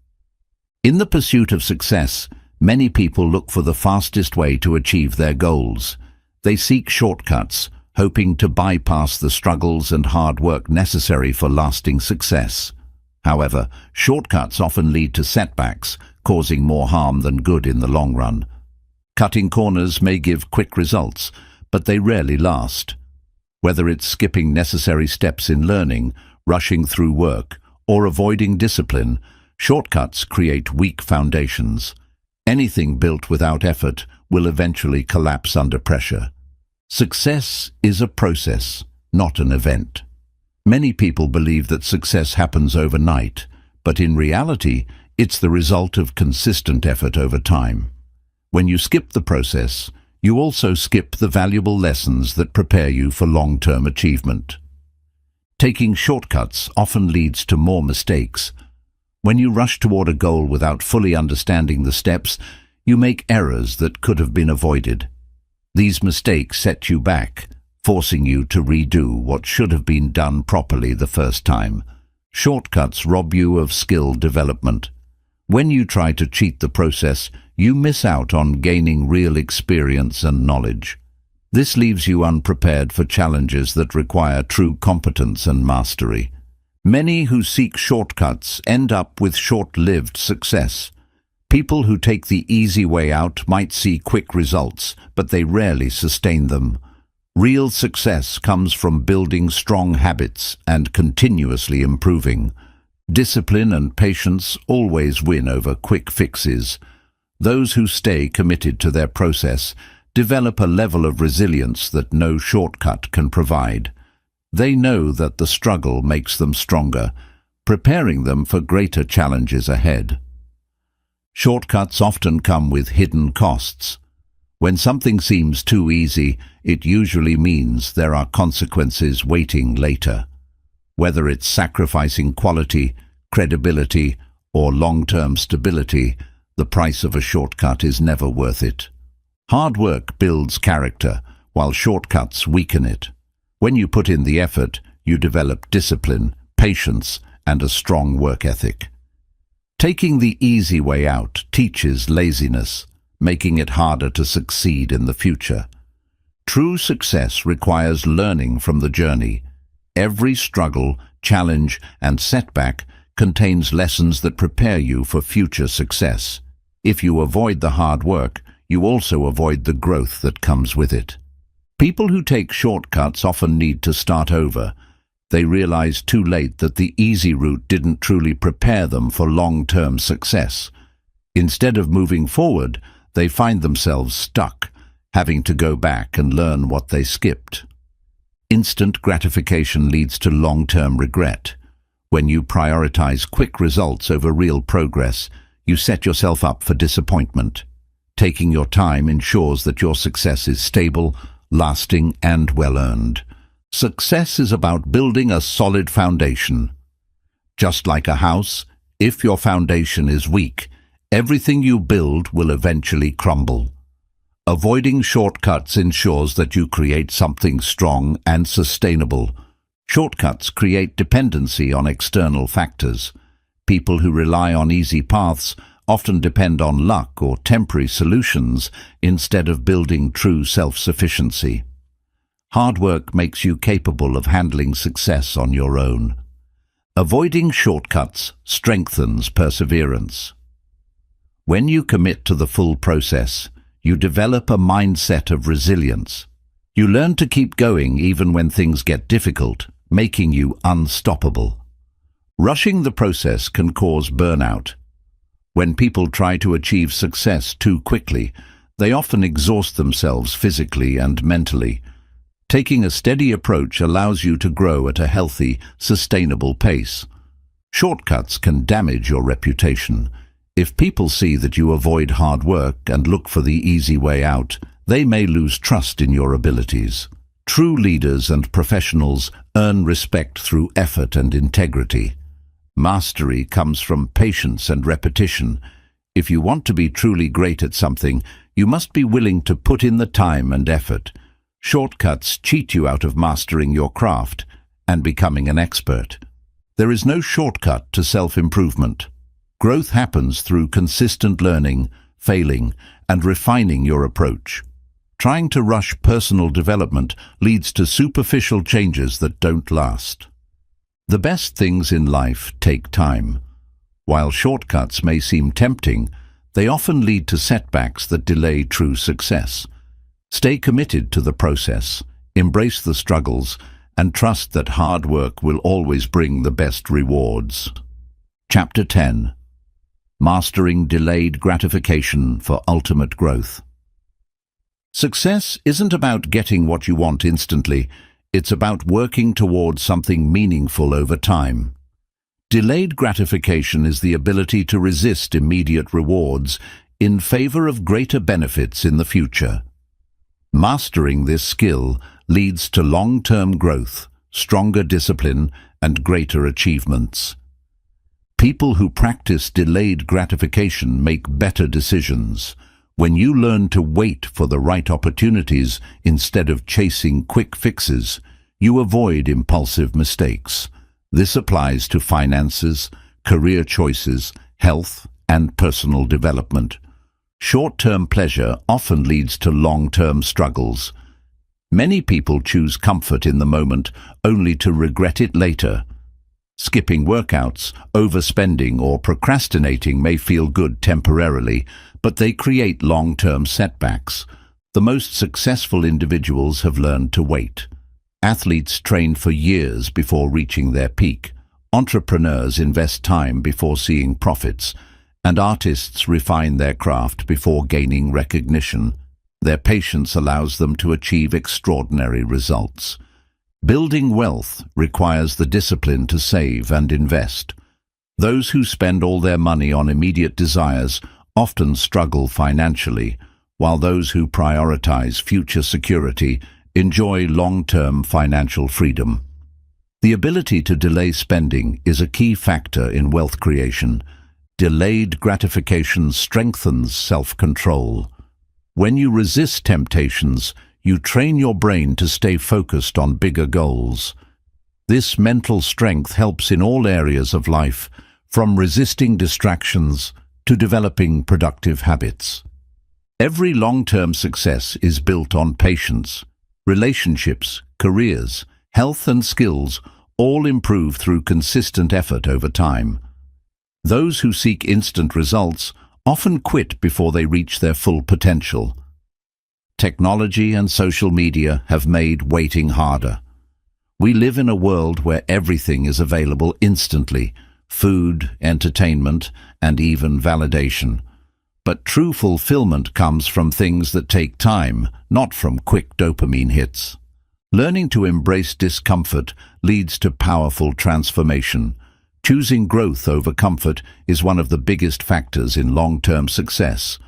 In the pursuit of success, many people look for the fastest way to achieve their goals. They seek shortcuts, hoping to bypass the struggles and hard work necessary for lasting success. However, shortcuts often lead to setbacks, causing more harm than good in the long run. Cutting corners may give quick results, but they rarely last. Whether it's skipping necessary steps in learning, rushing through work, or avoiding discipline, shortcuts create weak foundations. Anything built without effort will eventually collapse under pressure. Success is a process, not an event. Many people believe that success happens overnight, but in reality, it's the result of consistent effort over time. When you skip the process, you also skip the valuable lessons that prepare you for long-term achievement. Taking shortcuts often leads to more mistakes. When you rush toward a goal without fully understanding the steps, you make errors that could have been avoided. These mistakes set you back, forcing you to redo what should have been done properly the first time. Shortcuts rob you of skill development. When you try to cheat the process, you miss out on gaining real experience and knowledge. This leaves you unprepared for challenges that require true competence and mastery. Many who seek shortcuts end up with short-lived success. People who take the easy way out might see quick results, but they rarely sustain them. Real success comes from building strong habits and continuously improving. Discipline and patience always win over quick fixes. Those who stay committed to their process develop a level of resilience that no shortcut can provide. They know that the struggle makes them stronger, preparing them for greater challenges ahead. Shortcuts often come with hidden costs. When something seems too easy, it usually means there are consequences waiting later. Whether it's sacrificing quality, credibility, or long-term stability, the price of a shortcut is never worth it. Hard work builds character, while shortcuts weaken it. When you put in the effort, you develop discipline, patience, and a strong work ethic. Taking the easy way out teaches laziness, making it harder to succeed in the future. True success requires learning from the journey. Every struggle, challenge, and setback contains lessons that prepare you for future success. If you avoid the hard work, you also avoid the growth that comes with it. People who take shortcuts often need to start over. They realize too late that the easy route didn't truly prepare them for long-term success. Instead of moving forward, they find themselves stuck, having to go back and learn what they skipped. Instant gratification leads to long-term regret. When you prioritize quick results over real progress, you set yourself up for disappointment. Taking your time ensures that your success is stable, lasting, and well-earned. Success is about building a solid foundation. Just like a house, if your foundation is weak, everything you build will eventually crumble. Avoiding shortcuts ensures that you create something strong and sustainable. Shortcuts create dependency on external factors. People who rely on easy paths often depend on luck or temporary solutions instead of building true self-sufficiency. Hard work makes you capable of handling success on your own. Avoiding shortcuts strengthens perseverance. When you commit to the full process, you develop a mindset of resilience. You learn to keep going even when things get difficult, making you unstoppable. Rushing the process can cause burnout. When people try to achieve success too quickly, they often exhaust themselves physically and mentally. Taking a steady approach allows you to grow at a healthy, sustainable pace. Shortcuts can damage your reputation. If people see that you avoid hard work and look for the easy way out, they may lose trust in your abilities. True leaders and professionals earn respect through effort and integrity. Mastery comes from patience and repetition. If you want to be truly great at something, you must be willing to put in the time and effort. Shortcuts cheat you out of mastering your craft and becoming an expert. There is no shortcut to self-improvement. Growth happens through consistent learning, failing, and refining your approach. Trying to rush personal development leads to superficial changes that don't last. The best things in life take time. While shortcuts may seem tempting, they often lead to setbacks that delay true success. Stay committed to the process, embrace the struggles, and trust that hard work will always bring the best rewards. Chapter 10. Mastering Delayed Gratification for Ultimate Growth. Success isn't about getting what you want instantly. It's about working towards something meaningful over time. Delayed gratification is the ability to resist immediate rewards in favor of greater benefits in the future. Mastering this skill leads to long-term growth, stronger discipline, and greater achievements. People who practice delayed gratification make better decisions. When you learn to wait for the right opportunities instead of chasing quick fixes, you avoid impulsive mistakes. This applies to finances, career choices, health, and personal development. Short-term pleasure often leads to long-term struggles. Many people choose comfort in the moment only to regret it later. Skipping workouts, overspending, or procrastinating may feel good temporarily, but they create long-term setbacks. The most successful individuals have learned to wait. Athletes train for years before reaching their peak. Entrepreneurs invest time before seeing profits, and artists refine their craft before gaining recognition. Their patience allows them to achieve extraordinary results. Building wealth requires the discipline to save and invest. Those who spend all their money on immediate desires often struggle financially, while those who prioritize future security enjoy long-term financial freedom. The ability to delay spending is a key factor in wealth creation. Delayed gratification strengthens self-control. When you resist temptations, you train your brain to stay focused on bigger goals. This mental strength helps in all areas of life, from resisting distractions to developing productive habits. Every long-term success is built on patience. Relationships, careers, health, and skills all improve through consistent effort over time. Those who seek instant results often quit before they reach their full potential. Technology and social media have made waiting harder. We live in a world where everything is available instantly: food, entertainment, and even validation. But true fulfillment comes from things that take time, not from quick dopamine hits. Learning to embrace discomfort leads to powerful transformation. Choosing growth over comfort is one of the biggest factors in long-term success.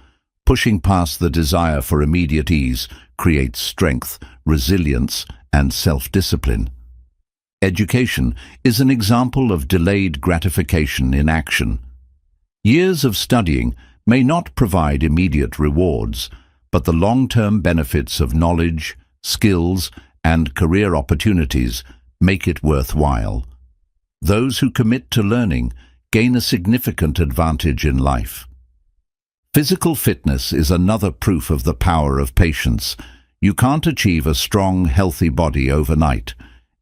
Pushing past the desire for immediate ease creates strength, resilience, and self-discipline. Education is an example of delayed gratification in action. Years of studying may not provide immediate rewards, but the long-term benefits of knowledge, skills, and career opportunities make it worthwhile. Those who commit to learning gain a significant advantage in life. Physical fitness is another proof of the power of patience. You can't achieve a strong, healthy body overnight.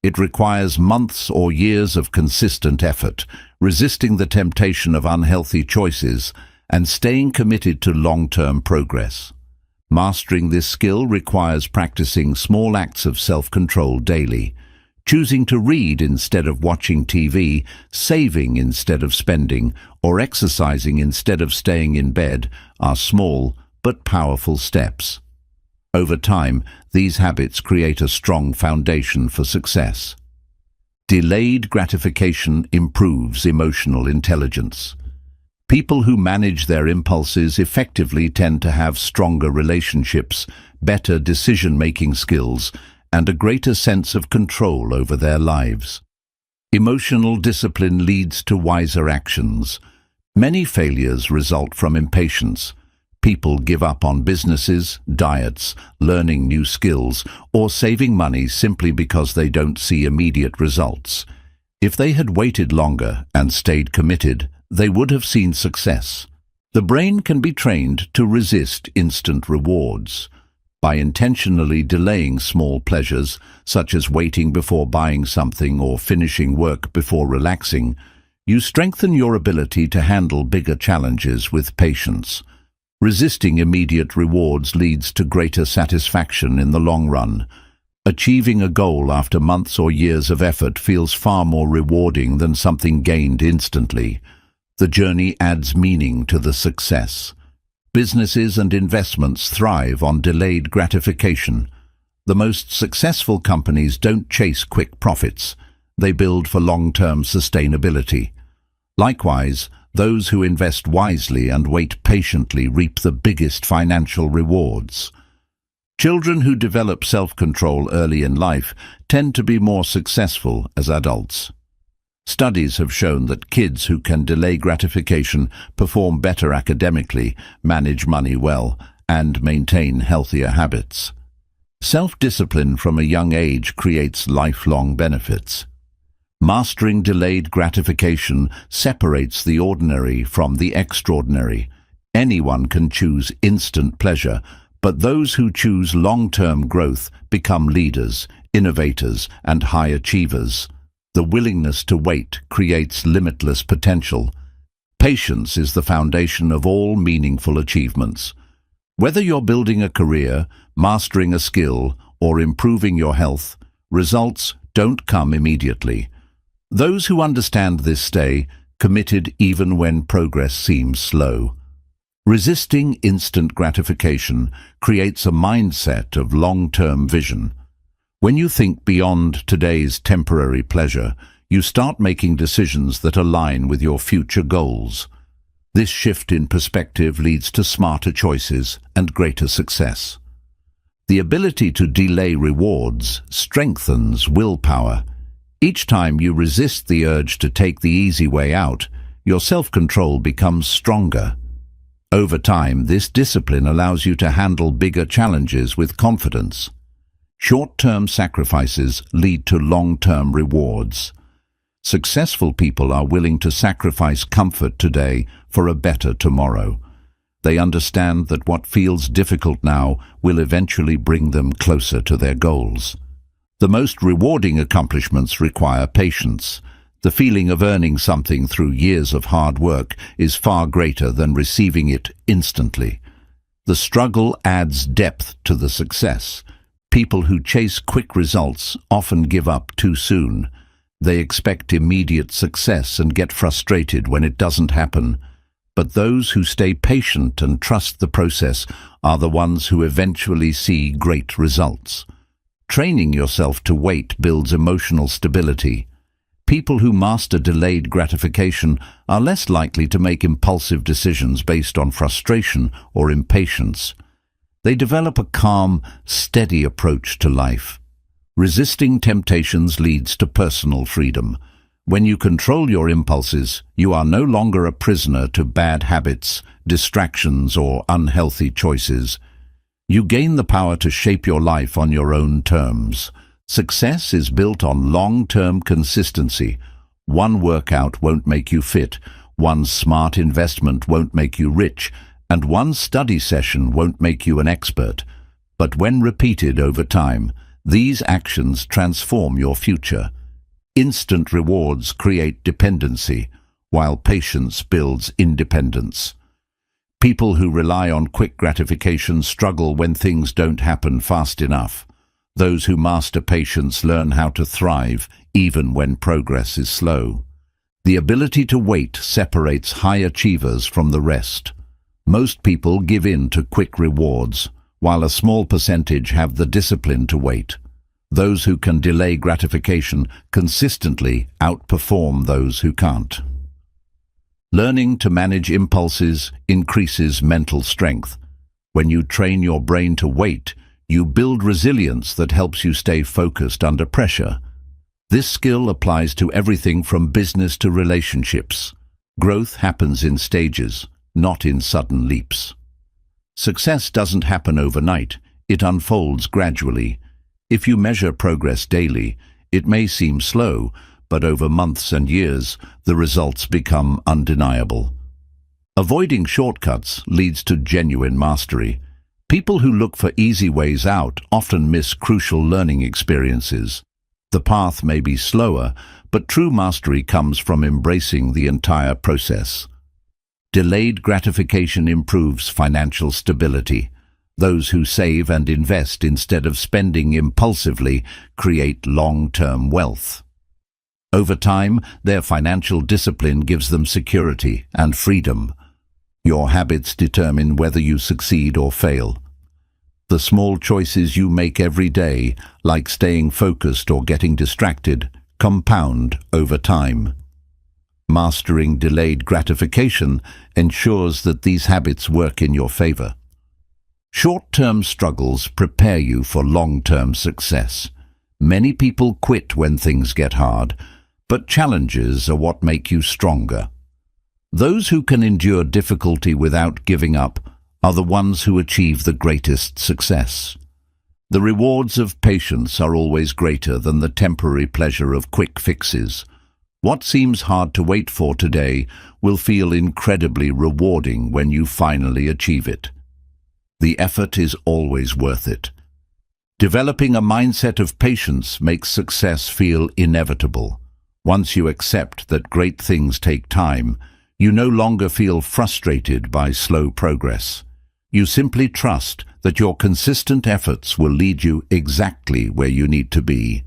It requires months or years of consistent effort, resisting the temptation of unhealthy choices, and staying committed to long-term progress. Mastering this skill requires practicing small acts of self-control daily. Choosing to read instead of watching TV, saving instead of spending, or exercising instead of staying in bed are small but powerful steps. Over time, these habits create a strong foundation for success. Delayed gratification improves emotional intelligence. People who manage their impulses effectively tend to have stronger relationships, better decision-making skills, and a greater sense of control over their lives. Emotional discipline leads to wiser actions. Many failures result from impatience. People give up on businesses, diets, learning new skills, or saving money simply because they don't see immediate results. If they had waited longer and stayed committed, they would have seen success. The brain can be trained to resist instant rewards. By intentionally delaying small pleasures, such as waiting before buying something or finishing work before relaxing, you strengthen your ability to handle bigger challenges with patience. Resisting immediate rewards leads to greater satisfaction in the long run. Achieving a goal after months or years of effort feels far more rewarding than something gained instantly. The journey adds meaning to the success. Businesses and investments thrive on delayed gratification. The most successful companies don't chase quick profits. They build for long-term sustainability. Likewise, those who invest wisely and wait patiently reap the biggest financial rewards. Children who develop self-control early in life tend to be more successful as adults. Studies have shown that kids who can delay gratification perform better academically, manage money well, and maintain healthier habits. Self-discipline from a young age creates lifelong benefits. Mastering delayed gratification separates the ordinary from the extraordinary. Anyone can choose instant pleasure, but those who choose long-term growth become leaders, innovators, and high achievers. The willingness to wait creates limitless potential. Patience is the foundation of all meaningful achievements. Whether you're building a career, mastering a skill, or improving your health, results don't come immediately. Those who understand this stay committed even when progress seems slow. Resisting instant gratification creates a mindset of long-term vision. When you think beyond today's temporary pleasure, you start making decisions that align with your future goals. This shift in perspective leads to smarter choices and greater success. The ability to delay rewards strengthens willpower. Each time you resist the urge to take the easy way out, your self-control becomes stronger. Over time, this discipline allows you to handle bigger challenges with confidence. Short-term sacrifices lead to long-term rewards. Successful people are willing to sacrifice comfort today for a better tomorrow. They understand that what feels difficult now will eventually bring them closer to their goals. The most rewarding accomplishments require patience. The feeling of earning something through years of hard work is far greater than receiving it instantly. The struggle adds depth to the success. People who chase quick results often give up too soon. They expect immediate success and get frustrated when it doesn't happen. But those who stay patient and trust the process are the ones who eventually see great results. Training yourself to wait builds emotional stability. People who master delayed gratification are less likely to make impulsive decisions based on frustration or impatience. They develop a calm, steady approach to life. Resisting temptations leads to personal freedom. When you control your impulses, you are no longer a prisoner to bad habits, distractions, or unhealthy choices. You gain the power to shape your life on your own terms. Success is built on long-term consistency. One workout won't make you fit, one smart investment won't make you rich, and one study session won't make you an expert. But when repeated over time, these actions transform your future. Instant rewards create dependency, while patience builds independence. People who rely on quick gratification struggle when things don't happen fast enough. Those who master patience learn how to thrive even when progress is slow. The ability to wait separates high achievers from the rest. Most people give in to quick rewards, while a small percentage have the discipline to wait. Those who can delay gratification consistently outperform those who can't. Learning to manage impulses increases mental strength. When you train your brain to wait, you build resilience that helps you stay focused under pressure. This skill applies to everything from business to relationships. Growth happens in stages, not in sudden leaps. Success doesn't happen overnight, it unfolds gradually. If you measure progress daily, it may seem slow, but over months and years, the results become undeniable. Avoiding shortcuts leads to genuine mastery. People who look for easy ways out often miss crucial learning experiences. The path may be slower, but true mastery comes from embracing the entire process. Delayed gratification improves financial stability. Those who save and invest instead of spending impulsively create long-term wealth. Over time, their financial discipline gives them security and freedom. Your habits determine whether you succeed or fail. The small choices you make every day, like staying focused or getting distracted, compound over time. Mastering delayed gratification ensures that these habits work in your favor. Short-term struggles prepare you for long-term success. Many people quit when things get hard, but challenges are what make you stronger. Those who can endure difficulty without giving up are the ones who achieve the greatest success. The rewards of patience are always greater than the temporary pleasure of quick fixes. What seems hard to wait for today will feel incredibly rewarding when you finally achieve it. The effort is always worth it. Developing a mindset of patience makes success feel inevitable. Once you accept that great things take time, you no longer feel frustrated by slow progress. You simply trust that your consistent efforts will lead you exactly where you need to be.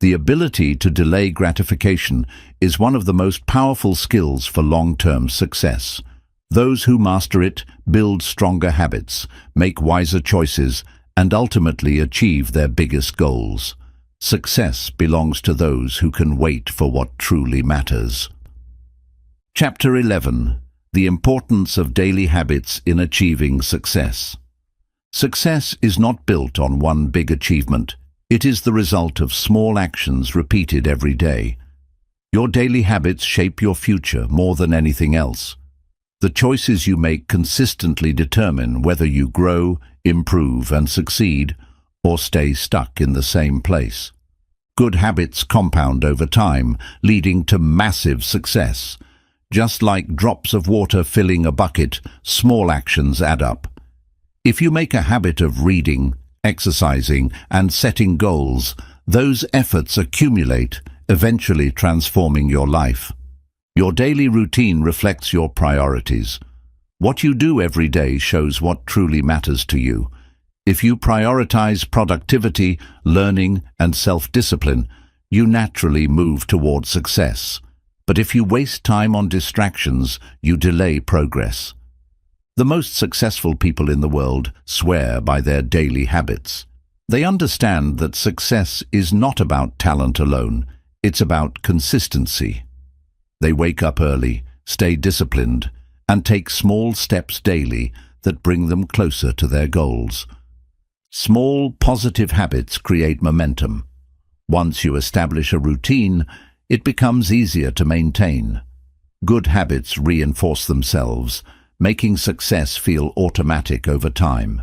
The ability to delay gratification is one of the most powerful skills for long-term success. Those who master it build stronger habits, make wiser choices, and ultimately achieve their biggest goals. Success belongs to those who can wait for what truly matters. Chapter 11. The importance of daily habits in achieving success. Success is not built on one big achievement. It is the result of small actions repeated every day. Your daily habits shape your future more than anything else. The choices you make consistently determine whether you grow, improve, and succeed, or stay stuck in the same place. Good habits compound over time, leading to massive success. Just like drops of water filling a bucket, small actions add up. If you make a habit of reading, exercising, and setting goals, those efforts accumulate eventually transforming your life. Your daily routine reflects your priorities. What you do every day shows what truly matters to you. If you prioritize productivity, learning, and self-discipline, you naturally move toward success. But if you waste time on distractions, you delay progress. The most successful people in the world swear by their daily habits. They understand that success is not about talent alone, it's about consistency. They wake up early, stay disciplined, and take small steps daily that bring them closer to their goals. Small, positive habits create momentum. Once you establish a routine, it becomes easier to maintain. Good habits reinforce themselves, making success feel automatic over time.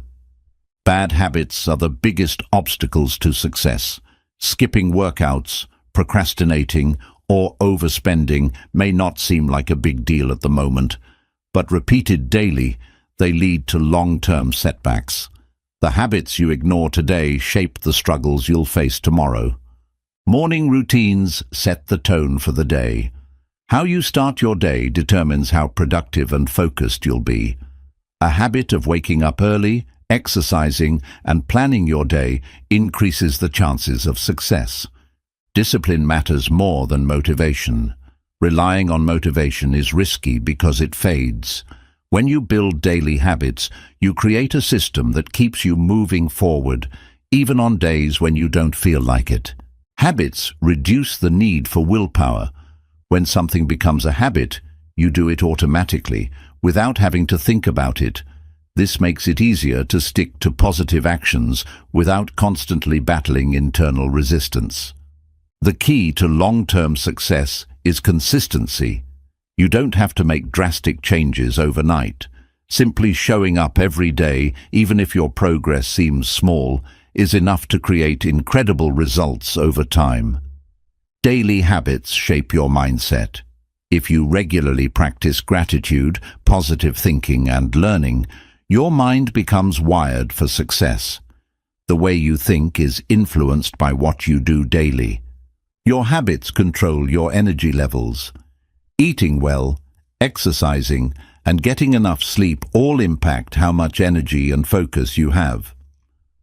Bad habits are the biggest obstacles to success. Skipping workouts, procrastinating, or overspending may not seem like a big deal at the moment, but repeated daily, they lead to long-term setbacks. The habits you ignore today shape the struggles you'll face tomorrow. Morning routines set the tone for the day. How you start your day determines how productive and focused you'll be. A habit of waking up early, exercising, and planning your day increases the chances of success. Discipline matters more than motivation. Relying on motivation is risky because it fades. When you build daily habits, you create a system that keeps you moving forward, even on days when you don't feel like it. Habits reduce the need for willpower. When something becomes a habit, you do it automatically, without having to think about it. This makes it easier to stick to positive actions without constantly battling internal resistance. The key to long-term success is consistency. You don't have to make drastic changes overnight. Simply showing up every day, even if your progress seems small, is enough to create incredible results over time. Daily habits shape your mindset. If you regularly practice gratitude, positive thinking, and learning, your mind becomes wired for success. The way you think is influenced by what you do daily. Your habits control your energy levels. Eating well, exercising, and getting enough sleep all impact how much energy and focus you have.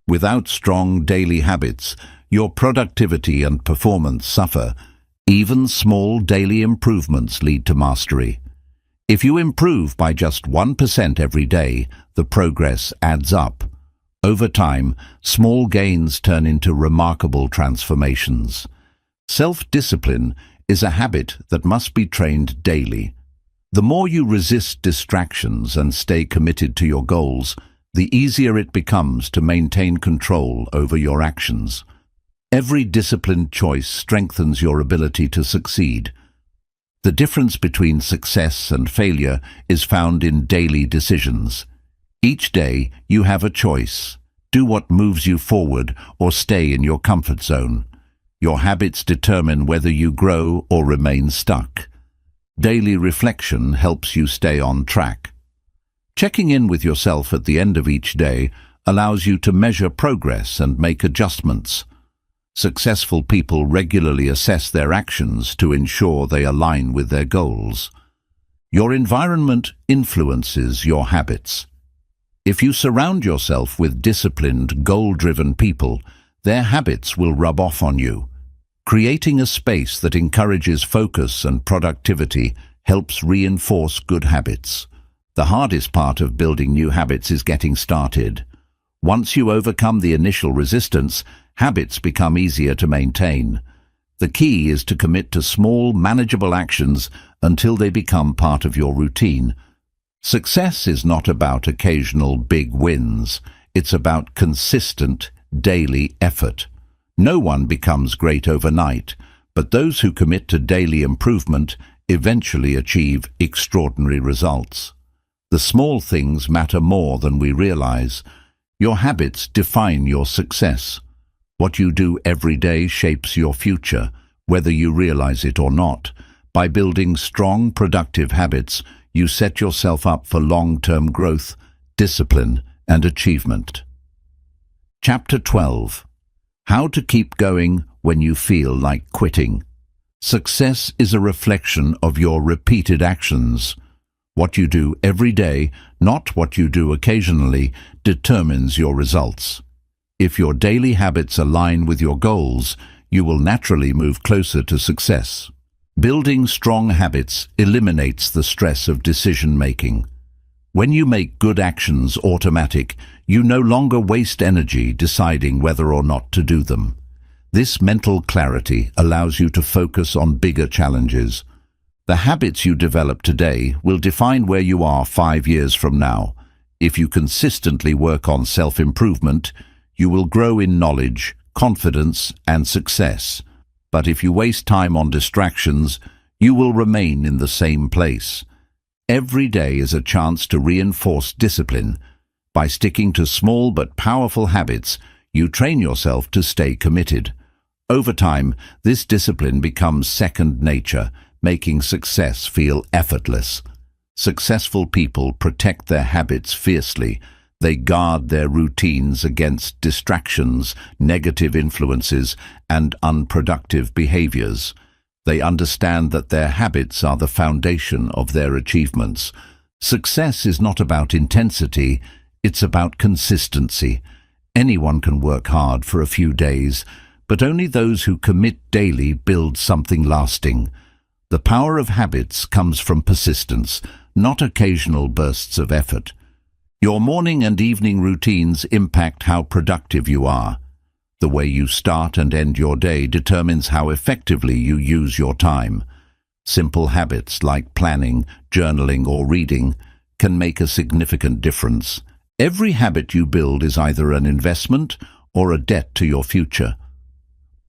Without strong daily habits, your productivity and performance suffer. Even small daily improvements lead to mastery. If you improve by just 1% every day, the progress adds up. Over time, small gains turn into remarkable transformations. Self-discipline is a habit that must be trained daily. The more you resist distractions and stay committed to your goals, the easier it becomes to maintain control over your actions. Every disciplined choice strengthens your ability to succeed. The difference between success and failure is found in daily decisions. Each day, you have a choice. Do what moves you forward or stay in your comfort zone. Your habits determine whether you grow or remain stuck. Daily reflection helps you stay on track. Checking in with yourself at the end of each day allows you to measure progress and make adjustments. Successful people regularly assess their actions to ensure they align with their goals. Your environment influences your habits. If you surround yourself with disciplined, goal-driven people, their habits will rub off on you. Creating a space that encourages focus and productivity helps reinforce good habits. The hardest part of building new habits is getting started. Once you overcome the initial resistance, habits become easier to maintain. The key is to commit to small, manageable actions until they become part of your routine. Success is not about occasional big wins. It's about consistent, daily effort. No one becomes great overnight, but those who commit to daily improvement eventually achieve extraordinary results. The small things matter more than we realize. Your habits define your success. What you do every day shapes your future, whether you realize it or not. By building strong, productive habits, you set yourself up for long-term growth, discipline, and achievement. Chapter 12. How to keep going when you feel like quitting. Success is a reflection of your repeated actions. What you do every day, not what you do occasionally, determines your results. If your daily habits align with your goals, you will naturally move closer to success. Building strong habits eliminates the stress of decision-making. When you make good actions automatic, you no longer waste energy deciding whether or not to do them. This mental clarity allows you to focus on bigger challenges. The habits you develop today will define where you are 5 years from now. If you consistently work on self-improvement, you will grow in knowledge, confidence, and success. But if you waste time on distractions, you will remain in the same place. Every day is a chance to reinforce discipline. By sticking to small but powerful habits, you train yourself to stay committed. Over time, this discipline becomes second nature, making success feel effortless. Successful people protect their habits fiercely. They guard their routines against distractions, negative influences, and unproductive behaviors. They understand that their habits are the foundation of their achievements. Success is not about intensity, it's about consistency. Anyone can work hard for a few days, but only those who commit daily build something lasting. The power of habits comes from persistence, not occasional bursts of effort. Your morning and evening routines impact how productive you are. The way you start and end your day determines how effectively you use your time. Simple habits like planning, journaling, or reading can make a significant difference. Every habit you build is either an investment or a debt to your future.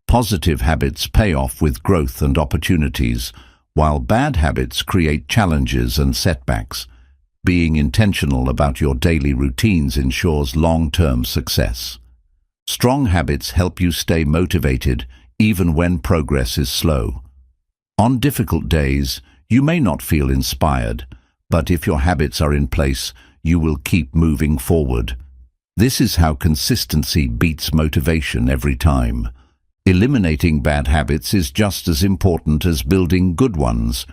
Positive habits pay off with growth and opportunities, while bad habits create challenges and setbacks. Being intentional about your daily routines ensures long-term success. Strong habits help you stay motivated even when progress is slow. On difficult days, you may not feel inspired, but if your habits are in place, you will keep moving forward. This is how consistency beats motivation every time. Eliminating bad habits is just as important as building good ones.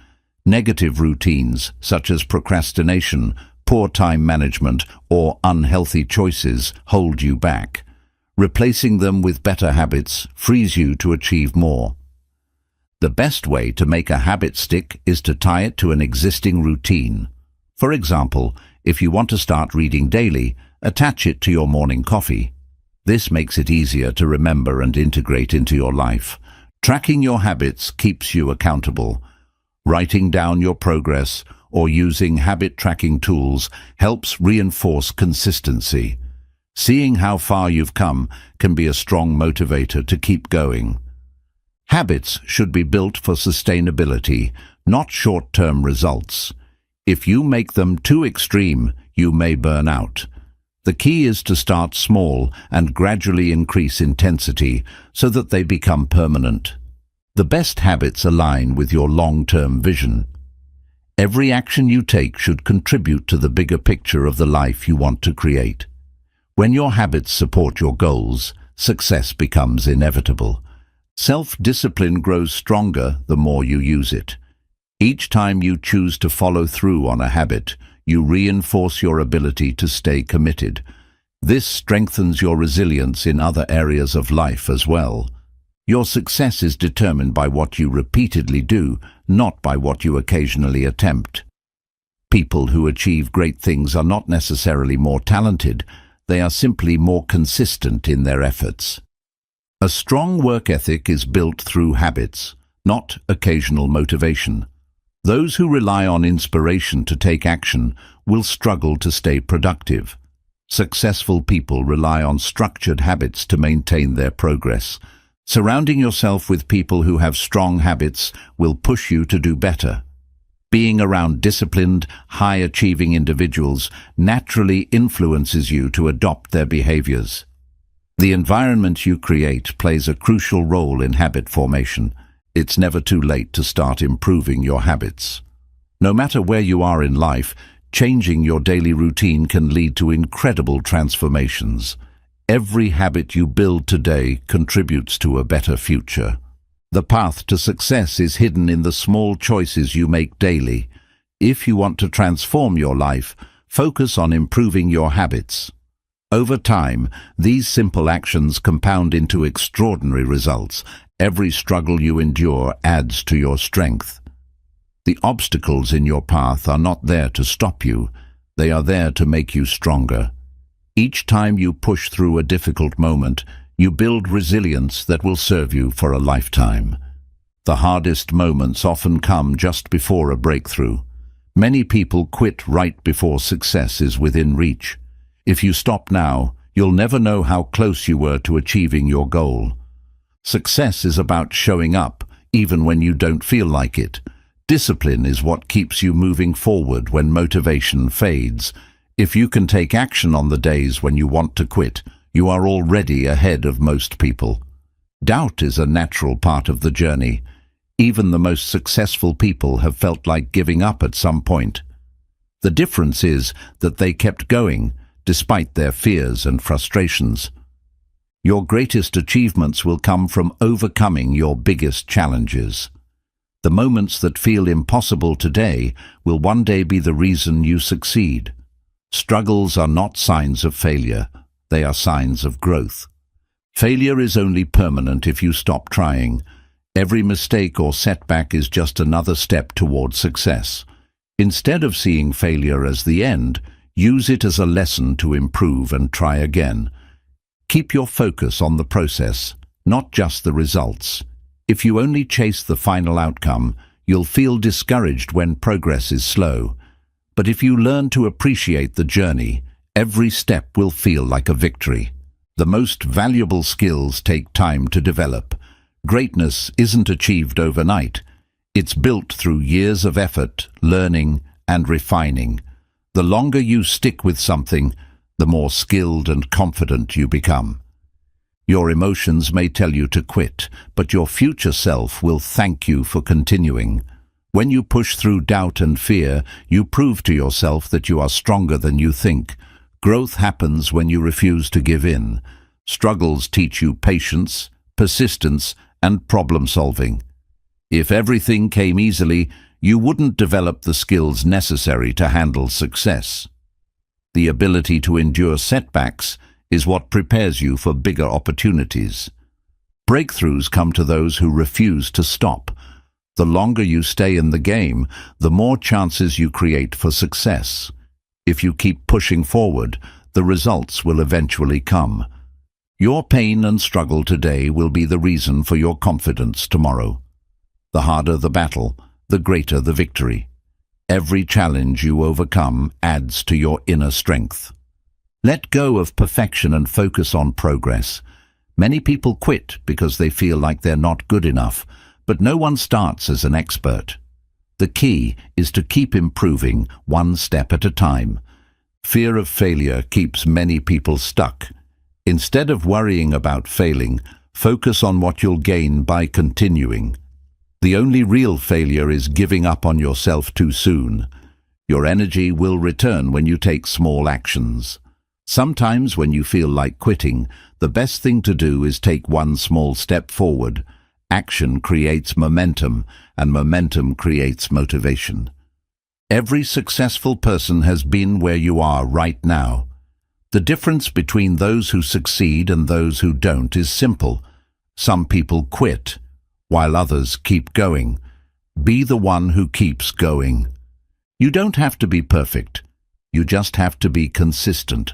Negative routines, such as procrastination, poor time management, or unhealthy choices, hold you back. Replacing them with better habits frees you to achieve more. The best way to make a habit stick is to tie it to an existing routine. For example, if you want to start reading daily, attach it to your morning coffee. This makes it easier to remember and integrate into your life. Tracking your habits keeps you accountable. Writing down your progress or using habit tracking tools helps reinforce consistency. Seeing how far you've come can be a strong motivator to keep going. Habits should be built for sustainability, not short-term results. If you make them too extreme, you may burn out. The key is to start small and gradually increase intensity so that they become permanent. The best habits align with your long-term vision. Every action you take should contribute to the bigger picture of the life you want to create. When your habits support your goals, success becomes inevitable. Self-discipline grows stronger the more you use it. Each time you choose to follow through on a habit, you reinforce your ability to stay committed. This strengthens your resilience in other areas of life as well. Your success is determined by what you repeatedly do, not by what you occasionally attempt. People who achieve great things are not necessarily more talented, they are simply more consistent in their efforts. A strong work ethic is built through habits, not occasional motivation. Those who rely on inspiration to take action will struggle to stay productive. Successful people rely on structured habits to maintain their progress. Surrounding yourself with people who have strong habits will push you to do better. Being around disciplined, high-achieving individuals naturally influences you to adopt their behaviors. The environment you create plays a crucial role in habit formation. It's never too late to start improving your habits. No matter where you are in life, changing your daily routine can lead to incredible transformations. Every habit you build today contributes to a better future. The path to success is hidden in the small choices you make daily. If you want to transform your life, focus on improving your habits. Over time, these simple actions compound into extraordinary results. Every struggle you endure adds to your strength. The obstacles in your path are not there to stop you. They are there to make you stronger. Each time you push through a difficult moment, you build resilience that will serve you for a lifetime. The hardest moments often come just before a breakthrough. Many people quit right before success is within reach. If you stop now, you'll never know how close you were to achieving your goal. Success is about showing up, even when you don't feel like it. Discipline is what keeps you moving forward when motivation fades. If you can take action on the days when you want to quit, you are already ahead of most people. Doubt is a natural part of the journey. Even the most successful people have felt like giving up at some point. The difference is that they kept going, despite their fears and frustrations. Your greatest achievements will come from overcoming your biggest challenges. The moments that feel impossible today will one day be the reason you succeed. Struggles are not signs of failure, they are signs of growth. Failure is only permanent if you stop trying. Every mistake or setback is just another step toward success. Instead of seeing failure as the end, use it as a lesson to improve and try again. Keep your focus on the process, not just the results. If you only chase the final outcome, you'll feel discouraged when progress is slow. But if you learn to appreciate the journey, every step will feel like a victory. The most valuable skills take time to develop. Greatness isn't achieved overnight. It's built through years of effort, learning, and refining. The longer you stick with something, the more skilled and confident you become. Your emotions may tell you to quit, but your future self will thank you for continuing. When you push through doubt and fear, you prove to yourself that you are stronger than you think. Growth happens when you refuse to give in. Struggles teach you patience, persistence, and problem-solving. If everything came easily, you wouldn't develop the skills necessary to handle success. The ability to endure setbacks is what prepares you for bigger opportunities. Breakthroughs come to those who refuse to stop. The longer you stay in the game, the more chances you create for success. If you keep pushing forward, the results will eventually come. Your pain and struggle today will be the reason for your confidence tomorrow. The harder the battle, the greater the victory. Every challenge you overcome adds to your inner strength. Let go of perfection and focus on progress. Many people quit because they feel like they're not good enough, but no one starts as an expert. The key is to keep improving one step at a time. Fear of failure keeps many people stuck. Instead of worrying about failing, focus on what you'll gain by continuing. The only real failure is giving up on yourself too soon. Your energy will return when you take small actions. Sometimes when you feel like quitting, the best thing to do is take one small step forward. Action creates momentum, and momentum creates motivation. Every successful person has been where you are right now. The difference between those who succeed and those who don't is simple. Some people quit, while others keep going. Be the one who keeps going. You don't have to be perfect. You just have to be consistent.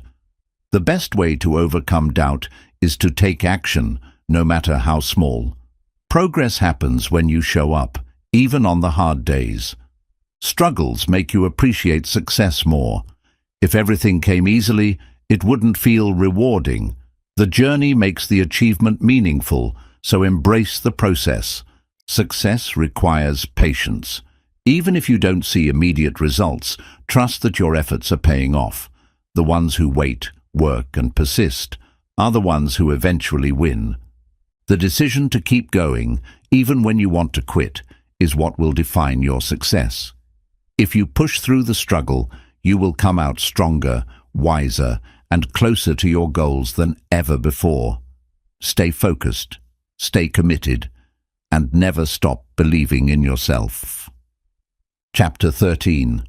The best way to overcome doubt is to take action, no matter how small. Progress happens when you show up, even on the hard days. Struggles make you appreciate success more. If everything came easily, it wouldn't feel rewarding. The journey makes the achievement meaningful, so embrace the process. Success requires patience. Even if you don't see immediate results, trust that your efforts are paying off. The ones who wait, work, and persist are the ones who eventually win. The decision to keep going, even when you want to quit, is what will define your success. If you push through the struggle, you will come out stronger, wiser, and closer to your goals than ever before. Stay focused, stay committed, and never stop believing in yourself. Chapter 13.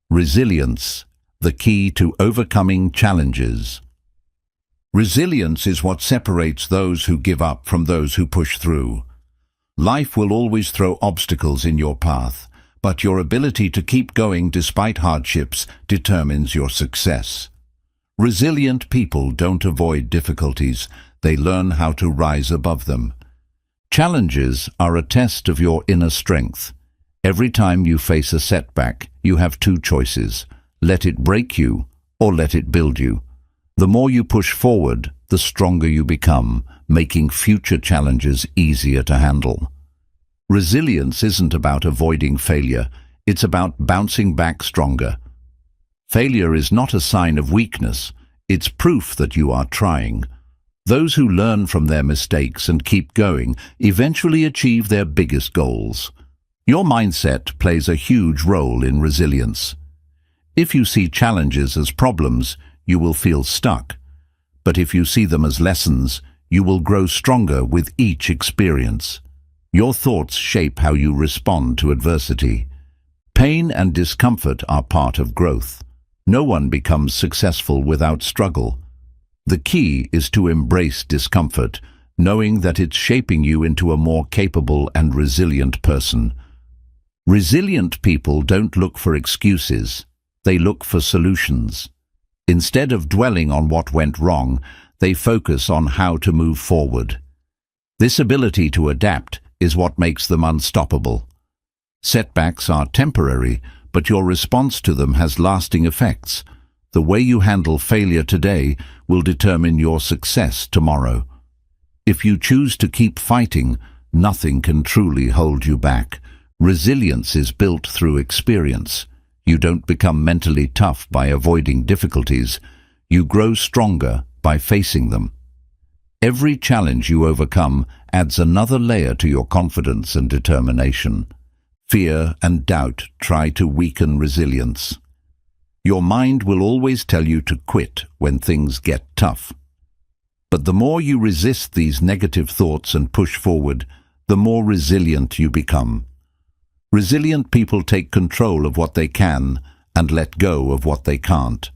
Resilience, the key to overcoming challenges. Resilience is what separates those who give up from those who push through. Life will always throw obstacles in your path, but your ability to keep going despite hardships determines your success. Resilient people don't avoid difficulties, they learn how to rise above them. Challenges are a test of your inner strength. Every time you face a setback, you have two choices: let it break you or let it build you. The more you push forward, the stronger you become, making future challenges easier to handle. Resilience isn't about avoiding failure, it's about bouncing back stronger. Failure is not a sign of weakness, it's proof that you are trying. Those who learn from their mistakes and keep going eventually achieve their biggest goals. Your mindset plays a huge role in resilience. If you see challenges as problems, you will feel stuck. But if you see them as lessons, you will grow stronger with each experience. Your thoughts shape how you respond to adversity. Pain and discomfort are part of growth. No one becomes successful without struggle. The key is to embrace discomfort, knowing that it's shaping you into a more capable and resilient person. Resilient people don't look for excuses, they look for solutions. Instead of dwelling on what went wrong, they focus on how to move forward. This ability to adapt is what makes them unstoppable. Setbacks are temporary, but your response to them has lasting effects. The way you handle failure today will determine your success tomorrow. If you choose to keep fighting, nothing can truly hold you back. Resilience is built through experience. You don't become mentally tough by avoiding difficulties. You grow stronger by facing them. Every challenge you overcome adds another layer to your confidence and determination. Fear and doubt try to weaken resilience. Your mind will always tell you to quit when things get tough. But the more you resist these negative thoughts and push forward, the more resilient you become. Resilient people take control of what they can and let go of what they can't.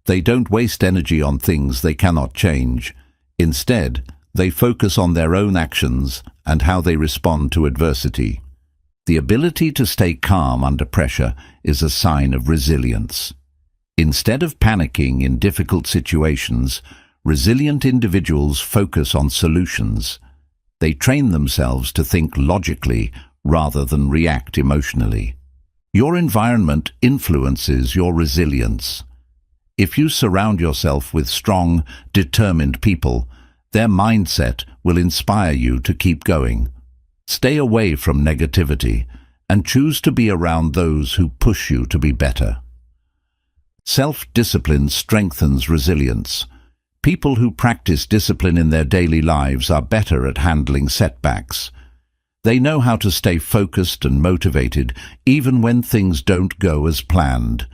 They don't waste energy on things they cannot change. Instead, they focus on their own actions and how they respond to adversity. The ability to stay calm under pressure is a sign of resilience. Instead of panicking in difficult situations, resilient individuals focus on solutions. They train themselves to think logically rather than react emotionally. Your environment influences your resilience. If you surround yourself with strong, determined people, their mindset will inspire you to keep going. Stay away from negativity and choose to be around those who push you to be better. Self-discipline strengthens resilience. People who practice discipline in their daily lives are better at handling setbacks. They know how to stay focused and motivated even when things don't go as planned.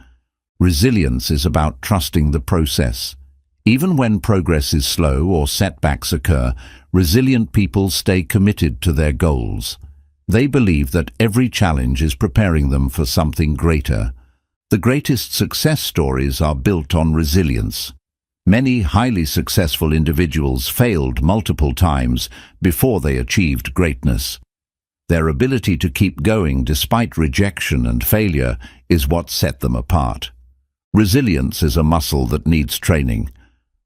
Resilience is about trusting the process. Even when progress is slow or setbacks occur, resilient people stay committed to their goals. They believe that every challenge is preparing them for something greater. The greatest success stories are built on resilience. Many highly successful individuals failed multiple times before they achieved greatness. Their ability to keep going despite rejection and failure is what set them apart. Resilience is a muscle that needs training.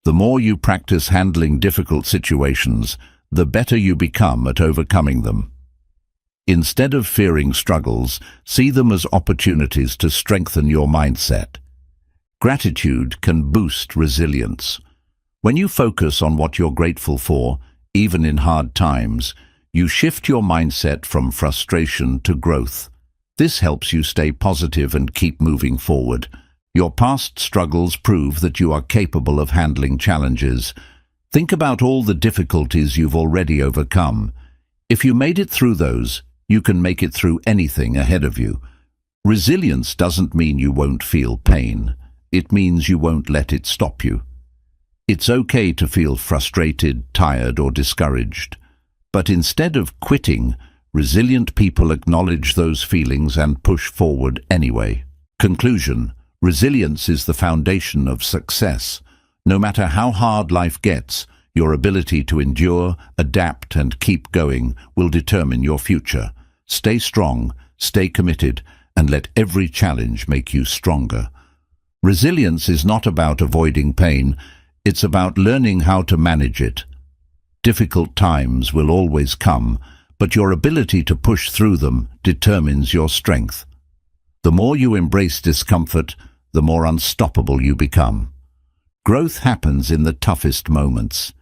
The more you practice handling difficult situations, the better you become at overcoming them. Instead of fearing struggles, see them as opportunities to strengthen your mindset. Gratitude can boost resilience. When you focus on what you're grateful for, even in hard times, you shift your mindset from frustration to growth. This helps you stay positive and keep moving forward. Your past struggles prove that you are capable of handling challenges. Think about all the difficulties you've already overcome. If you made it through those, you can make it through anything ahead of you. Resilience doesn't mean you won't feel pain. It means you won't let it stop you. It's okay to feel frustrated, tired, or discouraged. But instead of quitting, resilient people acknowledge those feelings and push forward anyway. Conclusion: resilience is the foundation of success. No matter how hard life gets, your ability to endure, adapt, and keep going will determine your future. Stay strong, stay committed, and let every challenge make you stronger. Resilience is not about avoiding pain, it's about learning how to manage it. Difficult times will always come, but your ability to push through them determines your strength. The more you embrace discomfort, the more unstoppable you become. Growth happens in the toughest moments.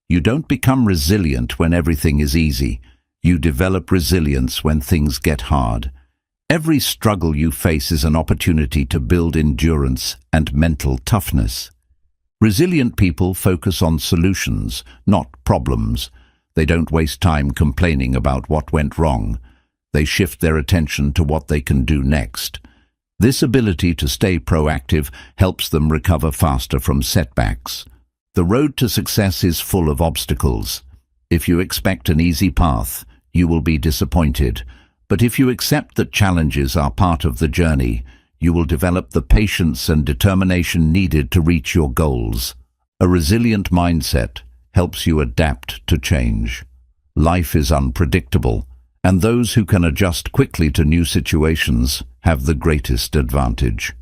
You don't become resilient when everything is easy. You develop resilience when things get hard. Every struggle you face is an opportunity to build endurance and mental toughness. Resilient people focus on solutions, not problems. They don't waste time complaining about what went wrong. They shift their attention to what they can do next. This ability to stay proactive helps them recover faster from setbacks. The road to success is full of obstacles. If you expect an easy path, you will be disappointed. But if you accept that challenges are part of the journey, you will develop the patience and determination needed to reach your goals. A resilient mindset helps you adapt to change. Life is unpredictable, and those who can adjust quickly to new situations have the greatest advantage.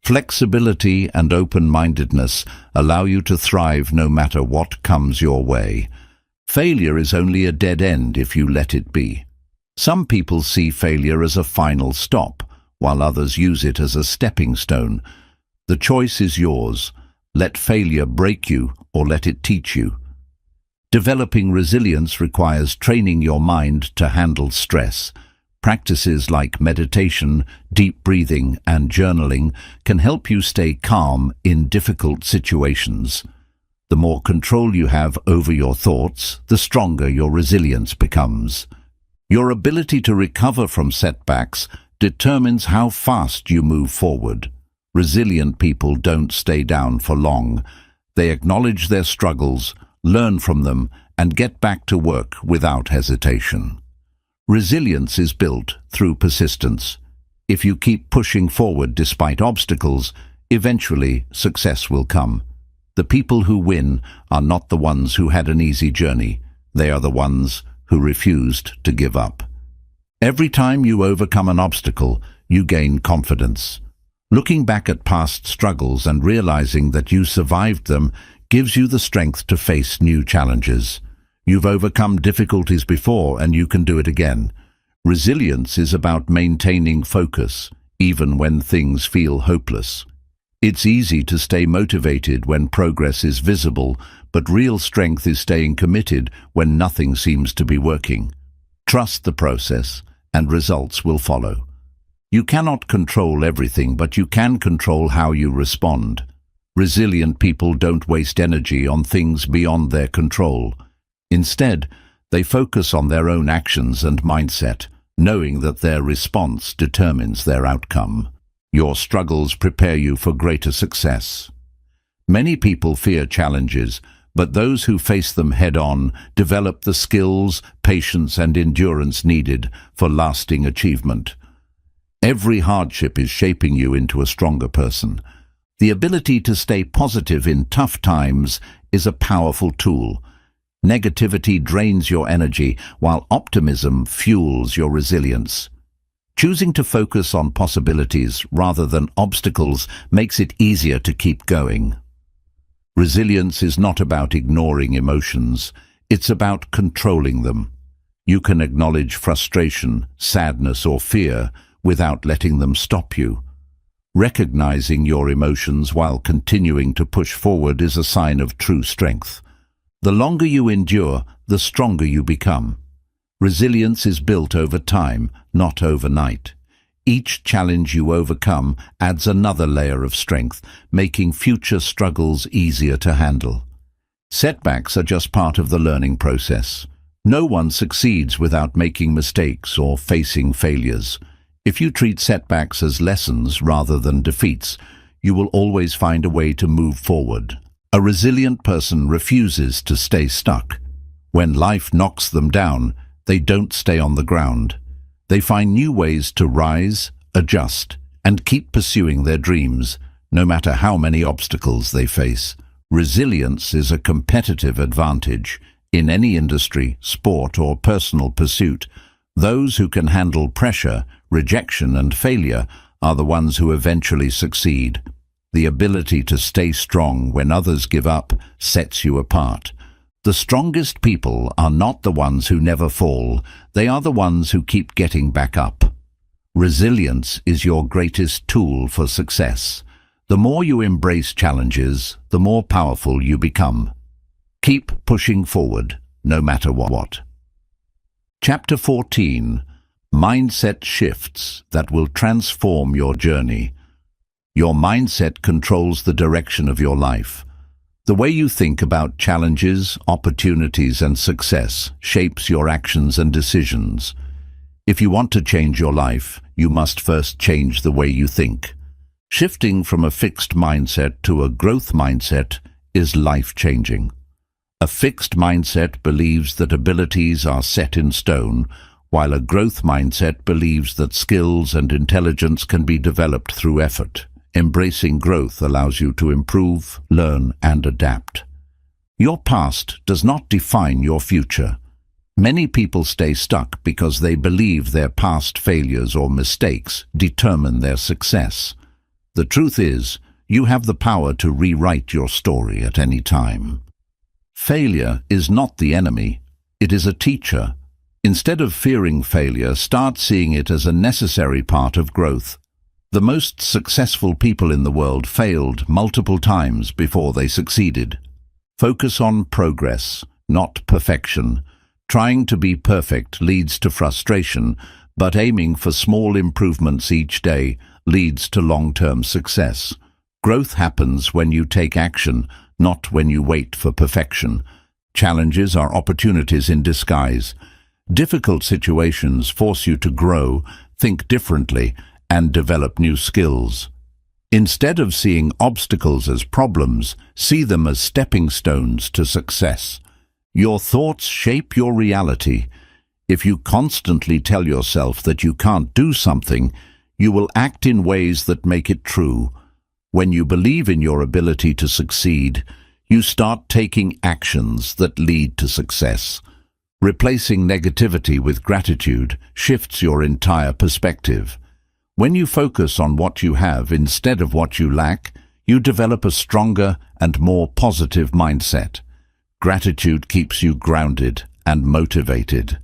Flexibility and open-mindedness allow you to thrive no matter what comes your way. Failure is only a dead end if you let it be. Some people see failure as a final stop, while others use it as a stepping stone. The choice is yours. Let failure break you or let it teach you. Developing resilience requires training your mind to handle stress. Practices like meditation, deep breathing, and journaling can help you stay calm in difficult situations. The more control you have over your thoughts, the stronger your resilience becomes. Your ability to recover from setbacks determines how fast you move forward. Resilient people don't stay down for long. They acknowledge their struggles, learn from them, and get back to work without hesitation. Resilience is built through persistence. If you keep pushing forward despite obstacles, eventually success will come. The people who win are not the ones who had an easy journey. They are the ones who refused to give up. Every time you overcome an obstacle, you gain confidence. Looking back at past struggles and realizing that you survived them gives you the strength to face new challenges. You've overcome difficulties before and you can do it again. Resilience is about maintaining focus, even when things feel hopeless. It's easy to stay motivated when progress is visible, but real strength is staying committed when nothing seems to be working. Trust the process, and results will follow. You cannot control everything, but you can control how you respond. Resilient people don't waste energy on things beyond their control. Instead, they focus on their own actions and mindset, knowing that their response determines their outcome. Your struggles prepare you for greater success. Many people fear challenges, but those who face them head-on develop the skills, patience, and endurance needed for lasting achievement. Every hardship is shaping you into a stronger person. The ability to stay positive in tough times is a powerful tool. Negativity drains your energy, while optimism fuels your resilience. Choosing to focus on possibilities rather than obstacles makes it easier to keep going. Resilience is not about ignoring emotions, it's about controlling them. You can acknowledge frustration, sadness, or fear without letting them stop you. Recognizing your emotions while continuing to push forward is a sign of true strength. The longer you endure, the stronger you become. Resilience is built over time, not overnight. Each challenge you overcome adds another layer of strength, making future struggles easier to handle. Setbacks are just part of the learning process. No one succeeds without making mistakes or facing failures. If you treat setbacks as lessons rather than defeats, you will always find a way to move forward. A resilient person refuses to stay stuck. When life knocks them down, they don't stay on the ground. They find new ways to rise, adjust, and keep pursuing their dreams, no matter how many obstacles they face. Resilience is a competitive advantage in any industry, sport, or personal pursuit. Those who can handle pressure, rejection, and failure are the ones who eventually succeed. The ability to stay strong when others give up sets you apart. The strongest people are not the ones who never fall, they are the ones who keep getting back up. Resilience is your greatest tool for success. The more you embrace challenges, the more powerful you become. Keep pushing forward, no matter what. Chapter 14. Mindset Shifts That Will Transform Your Journey. Your mindset controls the direction of your life. The way you think about challenges, opportunities, and success shapes your actions and decisions. If you want to change your life, you must first change the way you think. Shifting from a fixed mindset to a growth mindset is life-changing. A fixed mindset believes that abilities are set in stone, while a growth mindset believes that skills and intelligence can be developed through effort. Embracing growth allows you to improve, learn, and adapt. Your past does not define your future. Many people stay stuck because they believe their past failures or mistakes determine their success. The truth is, you have the power to rewrite your story at any time. Failure is not the enemy, it is a teacher. Instead of fearing failure, start seeing it as a necessary part of growth. The most successful people in the world failed multiple times before they succeeded. Focus on progress, not perfection. Trying to be perfect leads to frustration, but aiming for small improvements each day leads to long-term success. Growth happens when you take action, not when you wait for perfection. Challenges are opportunities in disguise. Difficult situations force you to grow, think differently, and develop new skills. Instead of seeing obstacles as problems, see them as stepping stones to success. Your thoughts shape your reality. If you constantly tell yourself that you can't do something, you will act in ways that make it true. When you believe in your ability to succeed, you start taking actions that lead to success. Replacing negativity with gratitude shifts your entire perspective. When you focus on what you have instead of what you lack, you develop a stronger and more positive mindset. Gratitude keeps you grounded and motivated.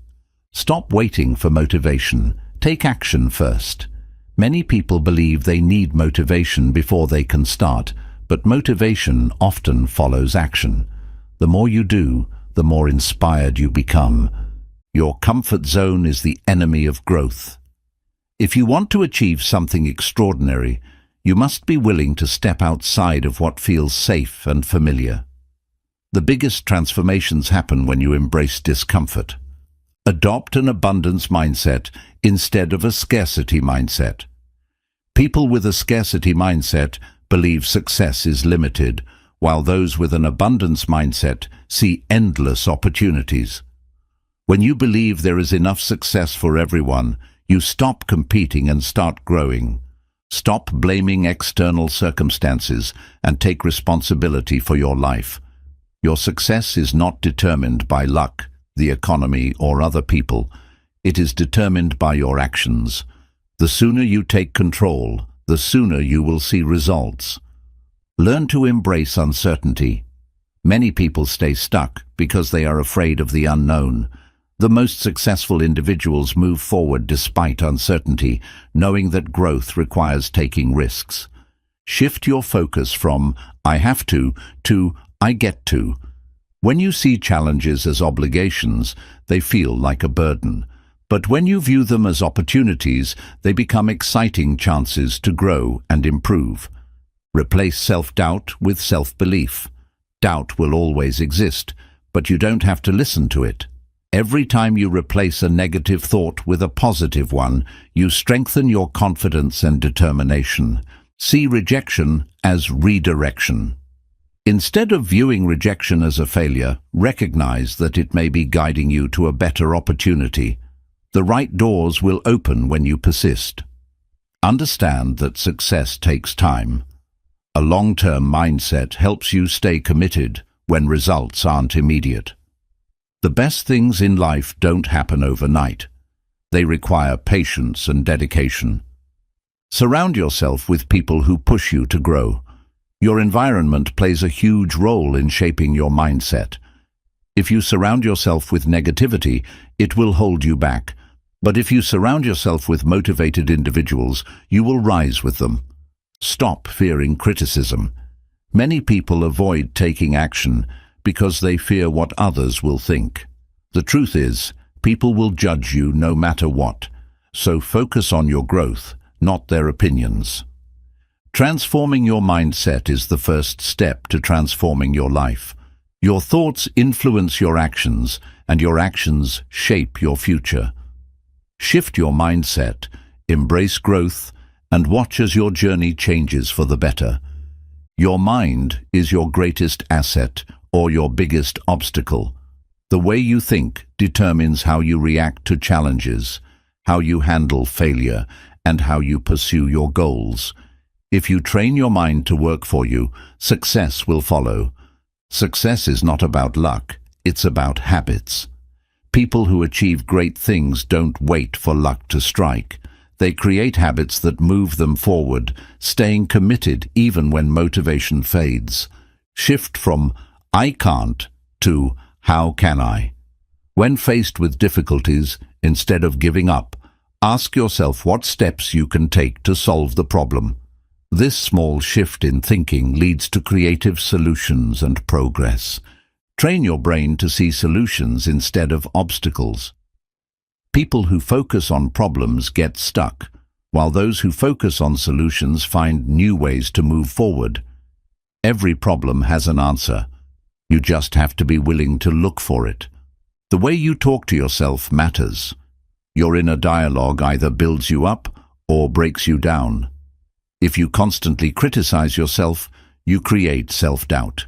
Stop waiting for motivation. Take action first. Many people believe they need motivation before they can start, but motivation often follows action. The more you do, the more inspired you become. Your comfort zone is the enemy of growth. If you want to achieve something extraordinary, you must be willing to step outside of what feels safe and familiar. The biggest transformations happen when you embrace discomfort. Adopt an abundance mindset instead of a scarcity mindset. People with a scarcity mindset believe success is limited, while those with an abundance mindset see endless opportunities. When you believe there is enough success for everyone, you stop competing and start growing. Stop blaming external circumstances and take responsibility for your life. Your success is not determined by luck, the economy, or other people. It is determined by your actions. The sooner you take control, the sooner you will see results. Learn to embrace uncertainty. Many people stay stuck because they are afraid of the unknown. The most successful individuals move forward despite uncertainty, knowing that growth requires taking risks. Shift your focus from "I have to" "I get to." When you see challenges as obligations, they feel like a burden. But when you view them as opportunities, they become exciting chances to grow and improve. Replace self-doubt with self-belief. Doubt will always exist, but you don't have to listen to it. Every time you replace a negative thought with a positive one, you strengthen your confidence and determination. See rejection as redirection. Instead of viewing rejection as a failure, recognize that it may be guiding you to a better opportunity. The right doors will open when you persist. Understand that success takes time. A long-term mindset helps you stay committed when results aren't immediate. The best things in life don't happen overnight. They require patience and dedication. Surround yourself with people who push you to grow. Your environment plays a huge role in shaping your mindset. If you surround yourself with negativity, it will hold you back. But if you surround yourself with motivated individuals, you will rise with them. Stop fearing criticism. Many people avoid taking action because they fear what others will think. The truth is, people will judge you no matter what, so focus on your growth, not their opinions. Transforming your mindset is the first step to transforming your life. Your thoughts influence your actions, and your actions shape your future. Shift your mindset, embrace growth, and watch as your journey changes for the better. Your mind is your greatest asset or your biggest obstacle. The way you think determines how you react to challenges, how you handle failure, and how you pursue your goals. If you train your mind to work for you, success will follow. Success is not about luck, it's about habits. People who achieve great things don't wait for luck to strike. They create habits that move them forward, staying committed even when motivation fades. Shift from "I can't" to "How can I?" When faced with difficulties, instead of giving up, ask yourself what steps you can take to solve the problem. This small shift in thinking leads to creative solutions and progress. Train your brain to see solutions instead of obstacles. People who focus on problems get stuck, while those who focus on solutions find new ways to move forward. Every problem has an answer. You just have to be willing to look for it. The way you talk to yourself matters. Your inner dialogue either builds you up or breaks you down. If you constantly criticize yourself, you create self-doubt.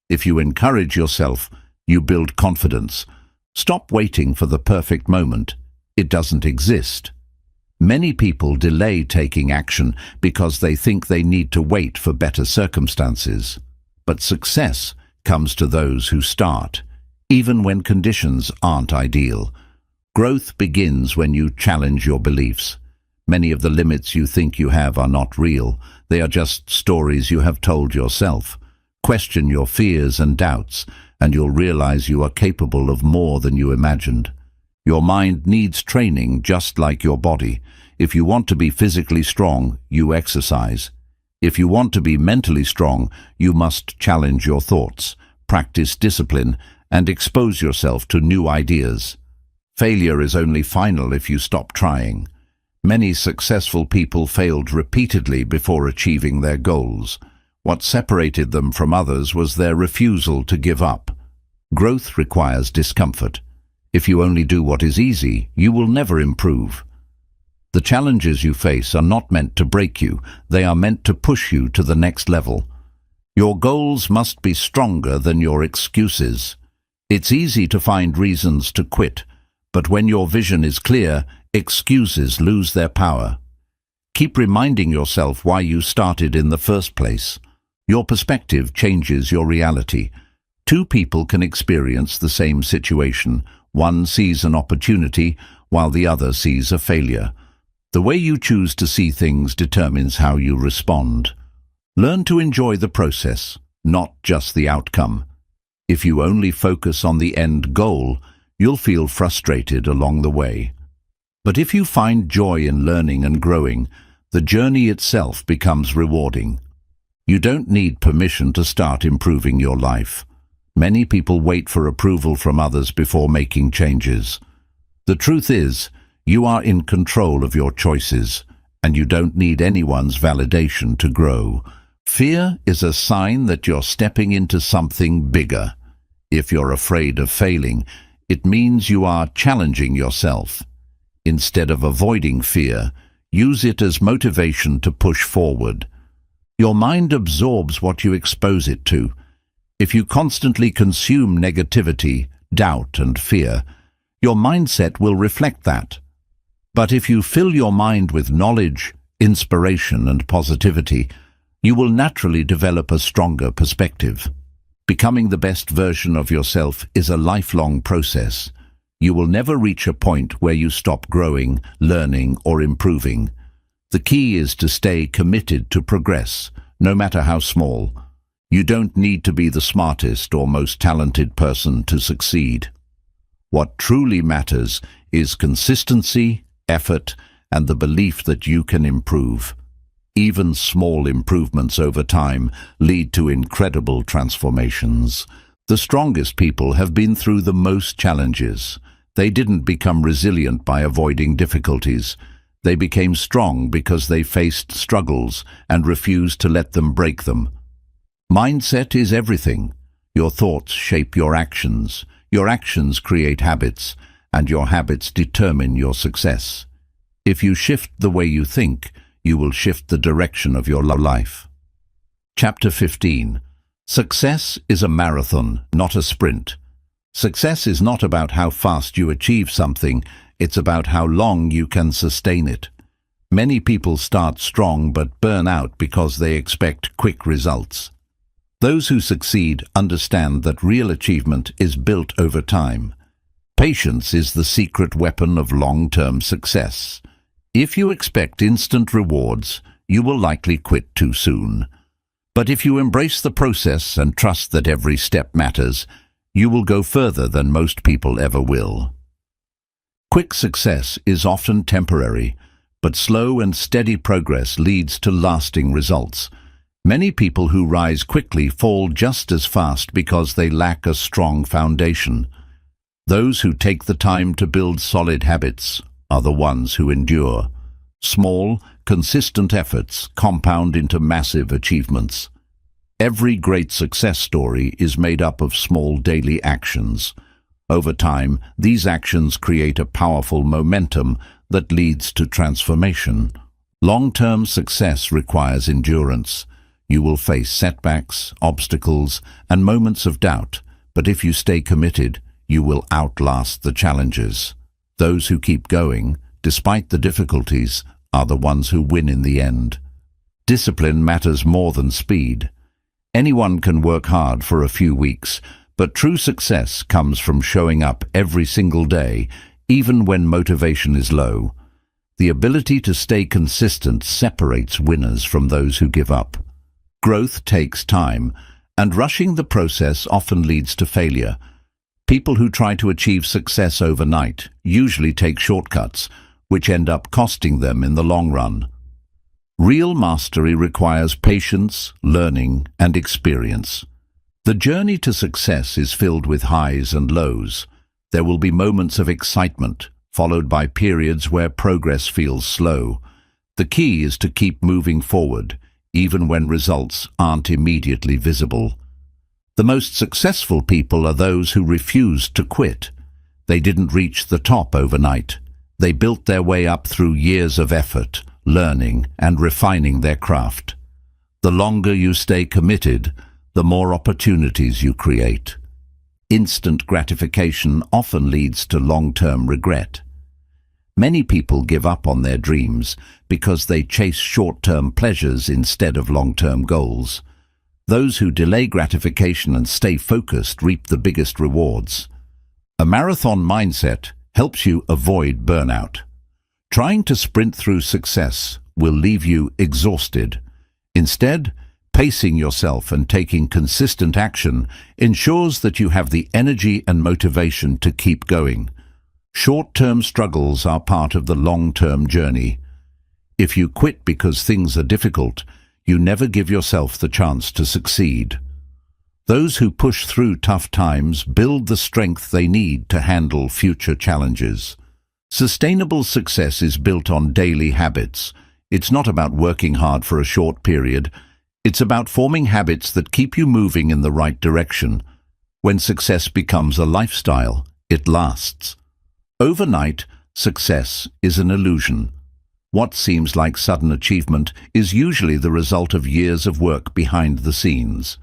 If you encourage yourself, you build confidence. Stop waiting for the perfect moment. It doesn't exist. Many people delay taking action because they think they need to wait for better circumstances. But success comes to those who start, even when conditions aren't ideal. Growth begins when you challenge your beliefs. Many of the limits you think you have are not real. They are just stories you have told yourself. Question your fears and doubts, and you'll realize you are capable of more than you imagined. Your mind needs training just like your body. If you want to be physically strong, you exercise. If you want to be mentally strong, you must challenge your thoughts, practice discipline, and expose yourself to new ideas. Failure is only final if you stop trying. Many successful people failed repeatedly before achieving their goals. What separated them from others was their refusal to give up. Growth requires discomfort. If you only do what is easy, you will never improve. The challenges you face are not meant to break you, they are meant to push you to the next level. Your goals must be stronger than your excuses. It's easy to find reasons to quit, but when your vision is clear, excuses lose their power. Keep reminding yourself why you started in the first place. Your perspective changes your reality. Two people can experience the same situation. One sees an opportunity, while the other sees a failure. The way you choose to see things determines how you respond. Learn to enjoy the process, not just the outcome. If you only focus on the end goal, you'll feel frustrated along the way. But if you find joy in learning and growing, the journey itself becomes rewarding. You don't need permission to start improving your life. Many people wait for approval from others before making changes. The truth is, you are in control of your choices, and you don't need anyone's validation to grow. Fear is a sign that you're stepping into something bigger. If you're afraid of failing, it means you are challenging yourself. Instead of avoiding fear, use it as motivation to push forward. Your mind absorbs what you expose it to. If you constantly consume negativity, doubt, and fear, your mindset will reflect that. But if you fill your mind with knowledge, inspiration, and positivity, you will naturally develop a stronger perspective. Becoming the best version of yourself is a lifelong process. You will never reach a point where you stop growing, learning, or improving. The key is to stay committed to progress, no matter how small. You don't need to be the smartest or most talented person to succeed. What truly matters is consistency, effort, and the belief that you can improve. Even small improvements over time lead to incredible transformations. The strongest people have been through the most challenges. They didn't become resilient by avoiding difficulties. They became strong because they faced struggles and refused to let them break them. Mindset is everything. Your thoughts shape your actions create habits, and your habits determine your success. If you shift the way you think, you will shift the direction of your life. Chapter 15. Success is a marathon, not a sprint. Success is not about how fast you achieve something, it's about how long you can sustain it. Many people start strong but burn out because they expect quick results. Those who succeed understand that real achievement is built over time. Patience is the secret weapon of long-term success. If you expect instant rewards, you will likely quit too soon. But if you embrace the process and trust that every step matters, you will go further than most people ever will. Quick success is often temporary, but slow and steady progress leads to lasting results. Many people who rise quickly fall just as fast because they lack a strong foundation. Those who take the time to build solid habits are the ones who endure. Small, consistent efforts compound into massive achievements. Every great success story is made up of small daily actions. Over time, these actions create a powerful momentum that leads to transformation. Long-term success requires endurance. You will face setbacks, obstacles, and moments of doubt, but if you stay committed, you will outlast the challenges. Those who keep going, despite the difficulties, are the ones who win in the end. Discipline matters more than speed. Anyone can work hard for a few weeks, but true success comes from showing up every single day, even when motivation is low. The ability to stay consistent separates winners from those who give up. Growth takes time, and rushing the process often leads to failure. People who try to achieve success overnight usually take shortcuts, which end up costing them in the long run. Real mastery requires patience, learning, and experience. The journey to success is filled with highs and lows. There will be moments of excitement, followed by periods where progress feels slow. The key is to keep moving forward, even when results aren't immediately visible. The most successful people are those who refused to quit. They didn't reach the top overnight. They built their way up through years of effort, learning, and refining their craft. The longer you stay committed, the more opportunities you create. Instant gratification often leads to long-term regret. Many people give up on their dreams because they chase short-term pleasures instead of long-term goals. Those who delay gratification and stay focused reap the biggest rewards. A marathon mindset helps you avoid burnout. Trying to sprint through success will leave you exhausted. Instead, pacing yourself and taking consistent action ensures that you have the energy and motivation to keep going. Short-term struggles are part of the long-term journey. If you quit because things are difficult, you never give yourself the chance to succeed. Those who push through tough times build the strength they need to handle future challenges. Sustainable success is built on daily habits. It's not about working hard for a short period. It's about forming habits that keep you moving in the right direction. When success becomes a lifestyle, it lasts. Overnight, success is an illusion. What seems like sudden achievement is usually the result of years of work behind the scenes.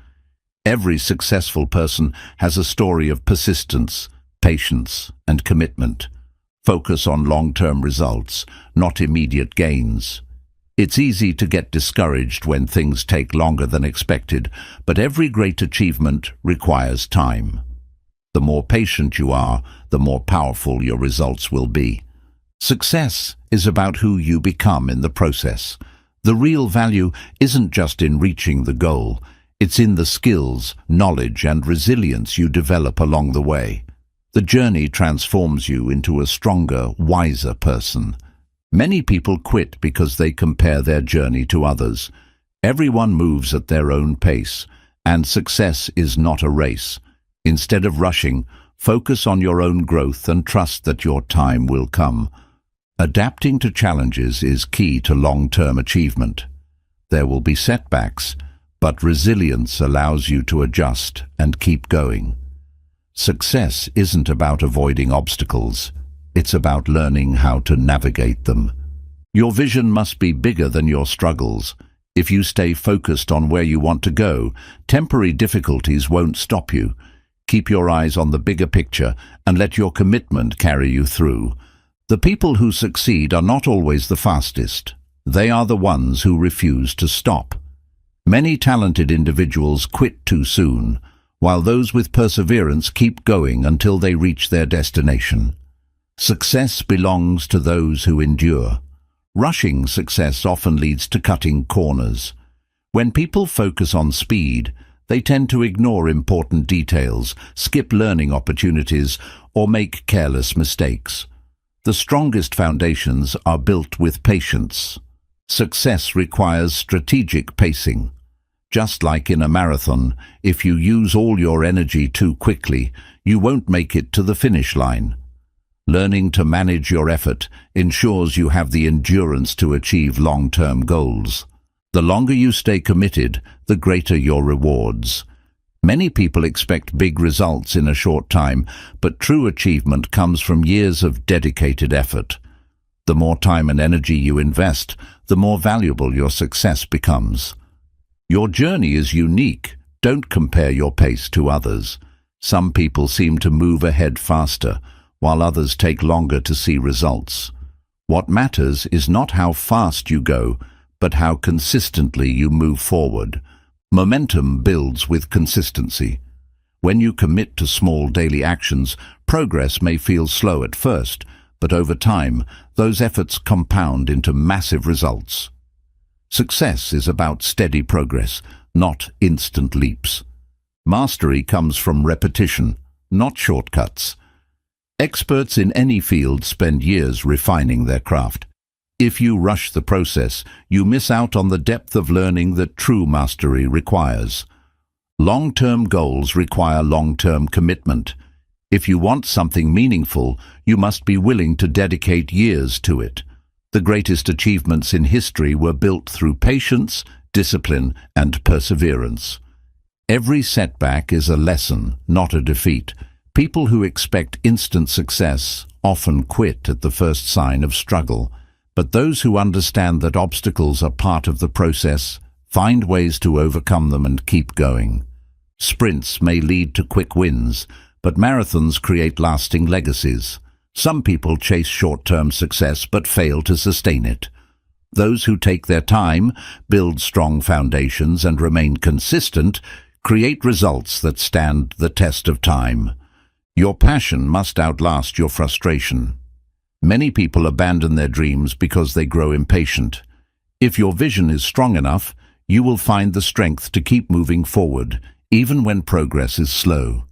Every successful person has a story of persistence, patience, and commitment. Focus on long-term results, not immediate gains. It's easy to get discouraged when things take longer than expected, but every great achievement requires time. The more patient you are, the more powerful your results will be. Success is about who you become in the process. The real value isn't just in reaching the goal, it's in the skills, knowledge, and resilience you develop along the way. The journey transforms you into a stronger, wiser person. Many people quit because they compare their journey to others. Everyone moves at their own pace, and success is not a race. Instead of rushing, focus on your own growth and trust that your time will come. Adapting to challenges is key to long-term achievement. There will be setbacks, but resilience allows you to adjust and keep going. Success isn't about avoiding obstacles. It's about learning how to navigate them. Your vision must be bigger than your struggles. If you stay focused on where you want to go, temporary difficulties won't stop you. Keep your eyes on the bigger picture and let your commitment carry you through. The people who succeed are not always the fastest. They are the ones who refuse to stop. Many talented individuals quit too soon, while those with perseverance keep going until they reach their destination. Success belongs to those who endure. Rushing success often leads to cutting corners. When people focus on speed, they tend to ignore important details, skip learning opportunities, or make careless mistakes. The strongest foundations are built with patience. Success requires strategic pacing. Just like in a marathon, if you use all your energy too quickly, you won't make it to the finish line. Learning to manage your effort ensures you have the endurance to achieve long-term goals. The longer you stay committed, the greater your rewards. Many people expect big results in a short time, but true achievement comes from years of dedicated effort. The more time and energy you invest, the more valuable your success becomes. Your journey is unique. Don't compare your pace to others. Some people seem to move ahead faster, while others take longer to see results. What matters is not how fast you go, but how consistently you move forward. Momentum builds with consistency. When you commit to small daily actions, progress may feel slow at first, but over time, those efforts compound into massive results. Success is about steady progress, not instant leaps. Mastery comes from repetition, not shortcuts. Experts in any field spend years refining their craft. If you rush the process, you miss out on the depth of learning that true mastery requires. Long-term goals require long-term commitment. If you want something meaningful, you must be willing to dedicate years to it. The greatest achievements in history were built through patience, discipline, and perseverance. Every setback is a lesson, not a defeat. People who expect instant success often quit at the first sign of struggle, but those who understand that obstacles are part of the process find ways to overcome them and keep going. Sprints may lead to quick wins, but marathons create lasting legacies. Some people chase short-term success but fail to sustain it. Those who take their time, build strong foundations, and remain consistent create results that stand the test of time. Your passion must outlast your frustration. Many people abandon their dreams because they grow impatient. If your vision is strong enough, you will find the strength to keep moving forward, even when progress is slow.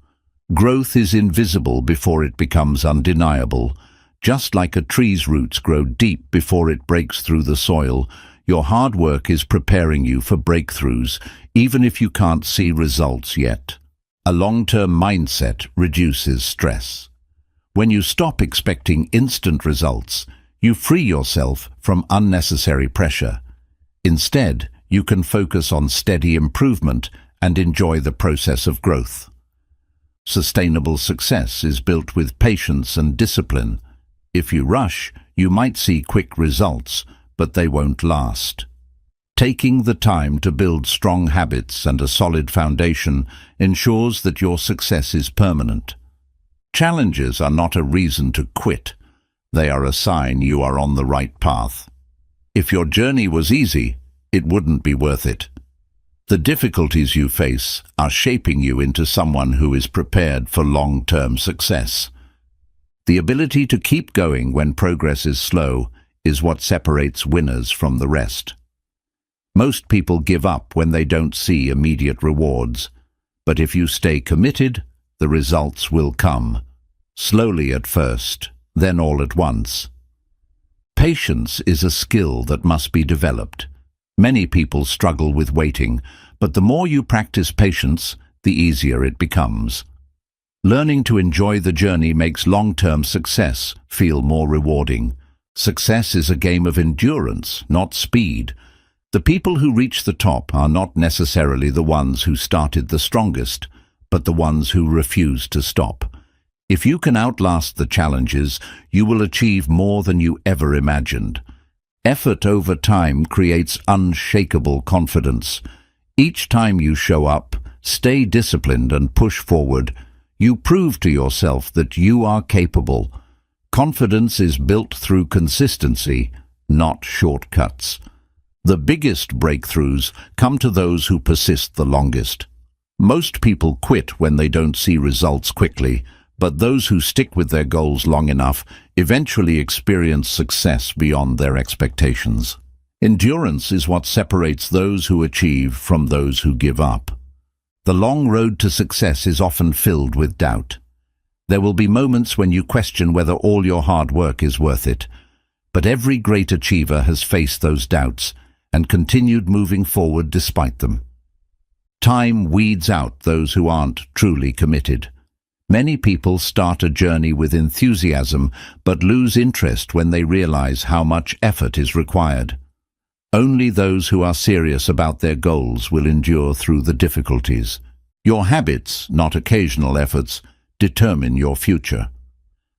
Growth is invisible before it becomes undeniable. Just like a tree's roots grow deep before it breaks through the soil, your hard work is preparing you for breakthroughs, even if you can't see results yet. A long-term mindset reduces stress. When you stop expecting instant results, you free yourself from unnecessary pressure. Instead, you can focus on steady improvement and enjoy the process of growth. Sustainable success is built with patience and discipline. If you rush, you might see quick results, but they won't last. Taking the time to build strong habits and a solid foundation ensures that your success is permanent. Challenges are not a reason to quit. They are a sign you are on the right path. If your journey was easy, it wouldn't be worth it. The difficulties you face are shaping you into someone who is prepared for long-term success. The ability to keep going when progress is slow is what separates winners from the rest. Most people give up when they don't see immediate rewards, but if you stay committed, the results will come. Slowly at first, then all at once. Patience is a skill that must be developed. Many people struggle with waiting, but the more you practice patience, the easier it becomes. Learning to enjoy the journey makes long-term success feel more rewarding. Success is a game of endurance, not speed. The people who reach the top are not necessarily the ones who started the strongest, but the ones who refuse to stop. If you can outlast the challenges, you will achieve more than you ever imagined. Effort over time creates unshakable confidence. Each time you show up, stay disciplined and push forward, you prove to yourself that you are capable. Confidence is built through consistency, not shortcuts. The biggest breakthroughs come to those who persist the longest. Most people quit when they don't see results quickly, but those who stick with their goals long enough eventually experience success beyond their expectations. Endurance is what separates those who achieve from those who give up. The long road to success is often filled with doubt. There will be moments when you question whether all your hard work is worth it, but every great achiever has faced those doubts and continued moving forward despite them. Time weeds out those who aren't truly committed. Many people start a journey with enthusiasm but lose interest when they realize how much effort is required. Only those who are serious about their goals will endure through the difficulties. Your habits, not occasional efforts, determine your future.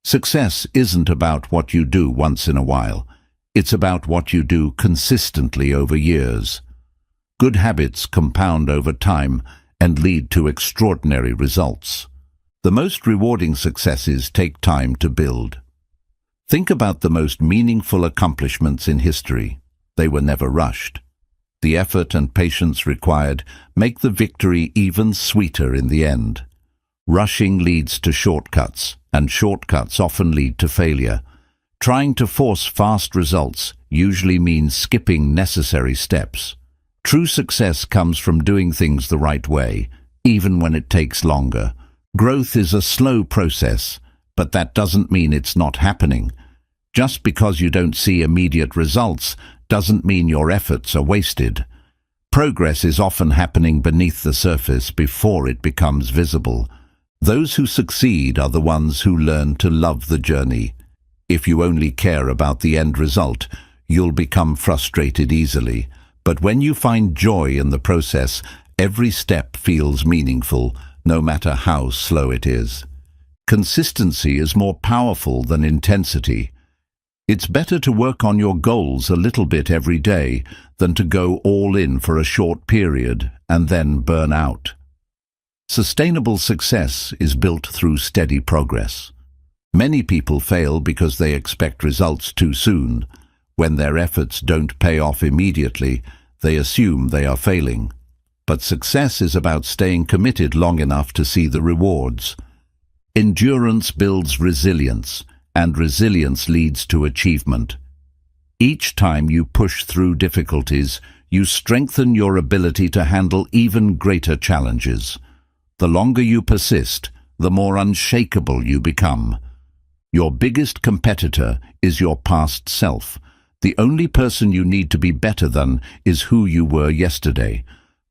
Success isn't about what you do once in a while. It's about what you do consistently over years. Good habits compound over time and lead to extraordinary results. The most rewarding successes take time to build. Think about the most meaningful accomplishments in history. They were never rushed. The effort and patience required make the victory even sweeter in the end. Rushing leads to shortcuts, and shortcuts often lead to failure. Trying to force fast results usually means skipping necessary steps. True success comes from doing things the right way, even when it takes longer. Growth is a slow process, but that doesn't mean it's not happening. Just because you don't see immediate results doesn't mean your efforts are wasted. Progress is often happening beneath the surface before it becomes visible. Those who succeed are the ones who learn to love the journey. If you only care about the end result, you'll become frustrated easily. But when you find joy in the process, every step feels meaningful, no matter how slow it is. Consistency is more powerful than intensity. It's better to work on your goals a little bit every day than to go all in for a short period and then burn out. Sustainable success is built through steady progress. Many people fail because they expect results too soon. When their efforts don't pay off immediately, they assume they are failing. But success is about staying committed long enough to see the rewards. Endurance builds resilience, and resilience leads to achievement. Each time you push through difficulties, you strengthen your ability to handle even greater challenges. The longer you persist, the more unshakable you become. Your biggest competitor is your past self. The only person you need to be better than is who you were yesterday.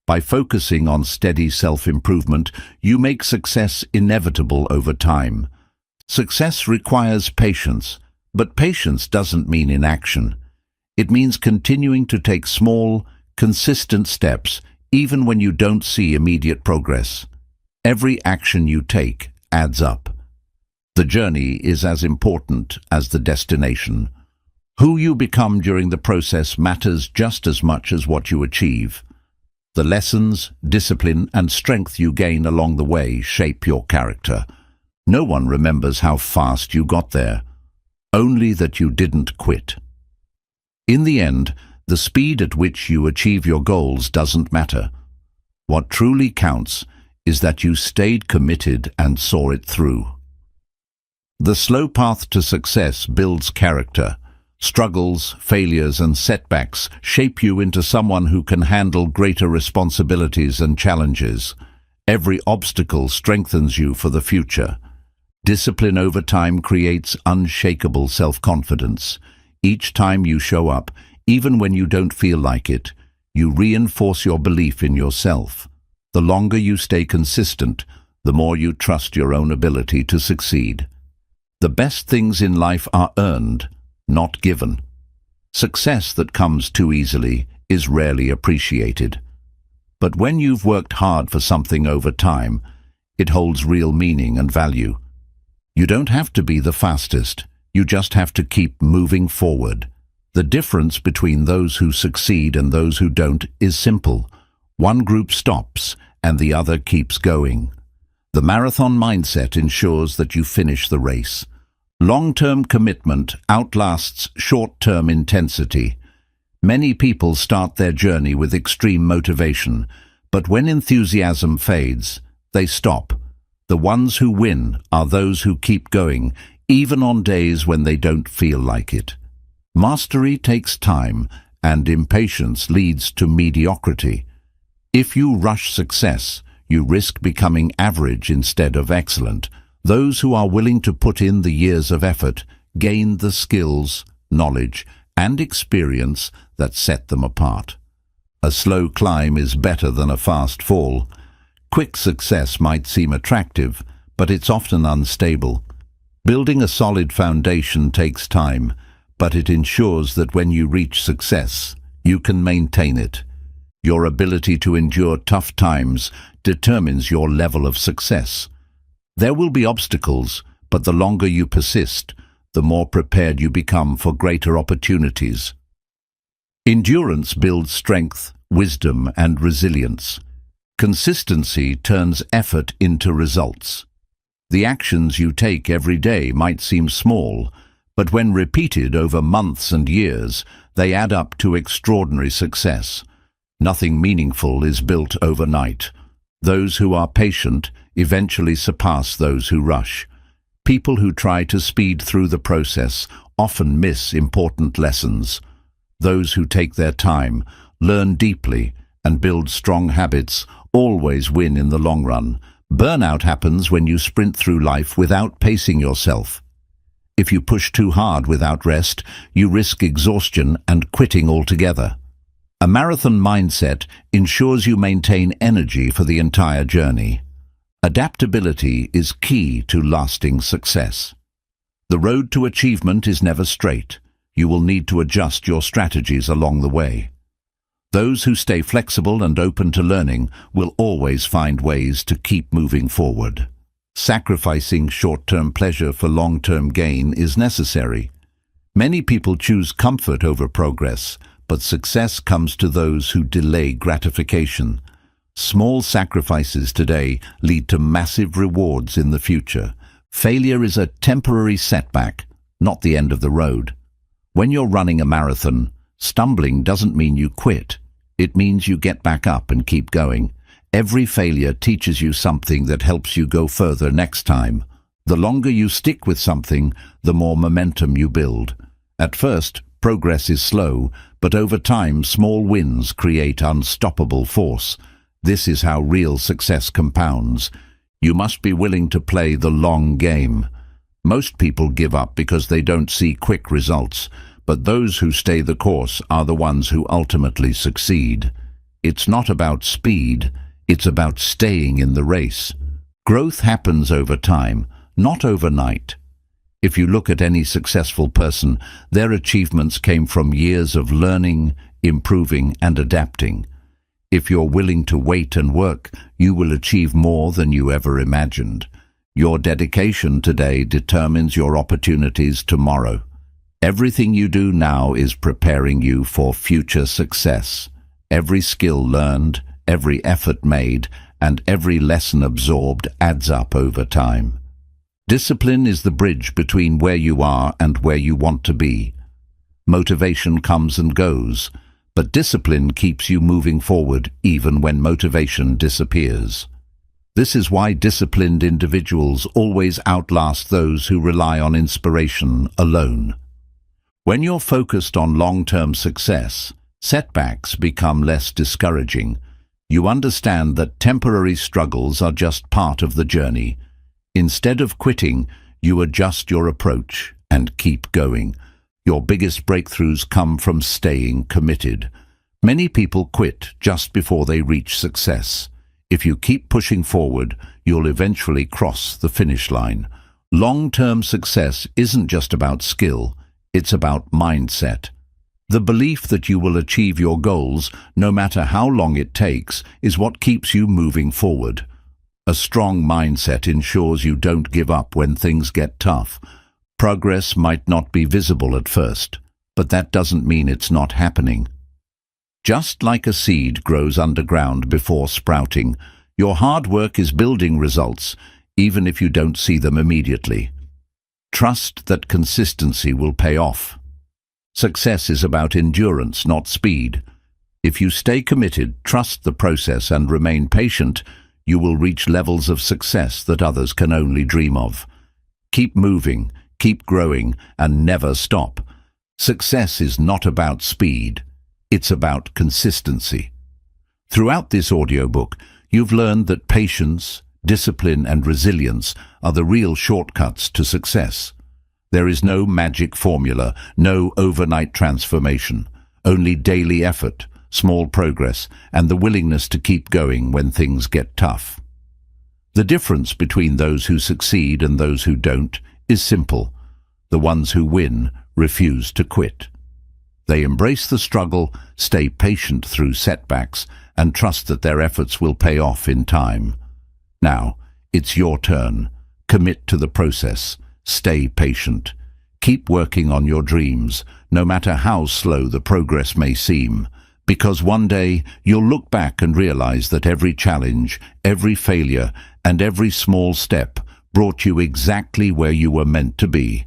By focusing on steady self-improvement, you make success inevitable over time. Success requires patience, but patience doesn't mean inaction. It means continuing to take small, consistent steps, even when you don't see immediate progress. Every action you take adds up. The journey is as important as the destination. Who you become during the process matters just as much as what you achieve. The lessons, discipline, and strength you gain along the way shape your character. No one remembers how fast you got there, only that you didn't quit. In the end, the speed at which you achieve your goals doesn't matter. What truly counts is that you stayed committed and saw it through. The slow path to success builds character. Struggles, failures, and setbacks shape you into someone who can handle greater responsibilities and challenges. Every obstacle strengthens you for the future. Discipline over time creates unshakable self-confidence. Each time you show up, even when you don't feel like it, you reinforce your belief in yourself. The longer you stay consistent, the more you trust your own ability to succeed. The best things in life are earned, not given. Success that comes too easily is rarely appreciated. But when you've worked hard for something over time, it holds real meaning and value. You don't have to be the fastest, you just have to keep moving forward. The difference between those who succeed and those who don't is simple. One group stops and the other keeps going. The marathon mindset ensures that you finish the race. Long-term commitment outlasts short-term intensity. Many people start their journey with extreme motivation, but when enthusiasm fades, they stop. The ones who win are those who keep going, even on days when they don't feel like it. Mastery takes time, and impatience leads to mediocrity. If you rush success, you risk becoming average instead of excellent. Those who are willing to put in the years of effort gain the skills, knowledge, and experience that set them apart. A slow climb is better than a fast fall. Quick success might seem attractive, but it's often unstable. Building a solid foundation takes time, but it ensures that when you reach success, you can maintain it. Your ability to endure tough times determines your level of success. There will be obstacles, but the longer you persist, the more prepared you become for greater opportunities. Endurance builds strength, wisdom, and resilience. Consistency turns effort into results. The actions you take every day might seem small, but when repeated over months and years, they add up to extraordinary success. Nothing meaningful is built overnight. Those who are patient eventually surpass those who rush. People who try to speed through the process often miss important lessons. Those who take their time, learn deeply, and build strong habits always win in the long run. Burnout happens when you sprint through life without pacing yourself. If you push too hard without rest, you risk exhaustion and quitting altogether. A marathon mindset ensures you maintain energy for the entire journey. Adaptability is key to lasting success. The road to achievement is never straight. You will need to adjust your strategies along the way. Those who stay flexible and open to learning will always find ways to keep moving forward. Sacrificing short-term pleasure for long-term gain is necessary. Many people choose comfort over progress, but success comes to those who delay gratification. Small sacrifices today lead to massive rewards in the future. Failure is a temporary setback, not the end of the road. When you're running a marathon, stumbling doesn't mean you quit. It means you get back up and keep going. Every failure teaches you something that helps you go further next time. The longer you stick with something, the more momentum you build. At first, progress is slow, but over time, small wins create unstoppable force. This is how real success compounds. You must be willing to play the long game. Most people give up because they don't see quick results, but those who stay the course are the ones who ultimately succeed. It's not about speed, it's about staying in the race. Growth happens over time, not overnight. If you look at any successful person, their achievements came from years of learning, improving, and adapting. If you're willing to wait and work, you will achieve more than you ever imagined. Your dedication today determines your opportunities tomorrow. Everything you do now is preparing you for future success. Every skill learned, every effort made, and every lesson absorbed adds up over time. Discipline is the bridge between where you are and where you want to be. Motivation comes and goes, but discipline keeps you moving forward even when motivation disappears. This is why disciplined individuals always outlast those who rely on inspiration alone. When you're focused on long-term success, setbacks become less discouraging. You understand that temporary struggles are just part of the journey. Instead of quitting, you adjust your approach and keep going. Your biggest breakthroughs come from staying committed. Many people quit just before they reach success. If you keep pushing forward, you'll eventually cross the finish line. Long-term success isn't just about skill, it's about mindset. The belief that you will achieve your goals, no matter how long it takes, is what keeps you moving forward. A strong mindset ensures you don't give up when things get tough. Progress might not be visible at first, but that doesn't mean it's not happening. Just like a seed grows underground before sprouting, your hard work is building results, even if you don't see them immediately. Trust that consistency will pay off. Success is about endurance, not speed. If you stay committed, trust the process, and remain patient, you will reach levels of success that others can only dream of. Keep moving, keep growing, and never stop. Success is not about speed. It's about consistency. Throughout this audiobook, you've learned that patience, discipline, and resilience are the real shortcuts to success. There is no magic formula, no overnight transformation, only daily effort, small progress, and the willingness to keep going when things get tough. The difference between those who succeed and those who don't is simple. The ones who win refuse to quit. They embrace the struggle, stay patient through setbacks, and trust that their efforts will pay off in time. Now, it's your turn. Commit to the process. Stay patient. Keep working on your dreams, no matter how slow the progress may seem, because one day you'll look back and realize that every challenge, every failure, and every small step brought you exactly where you were meant to be.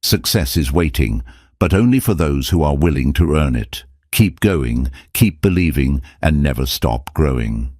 Success is waiting, but only for those who are willing to earn it. Keep going, keep believing, and never stop growing.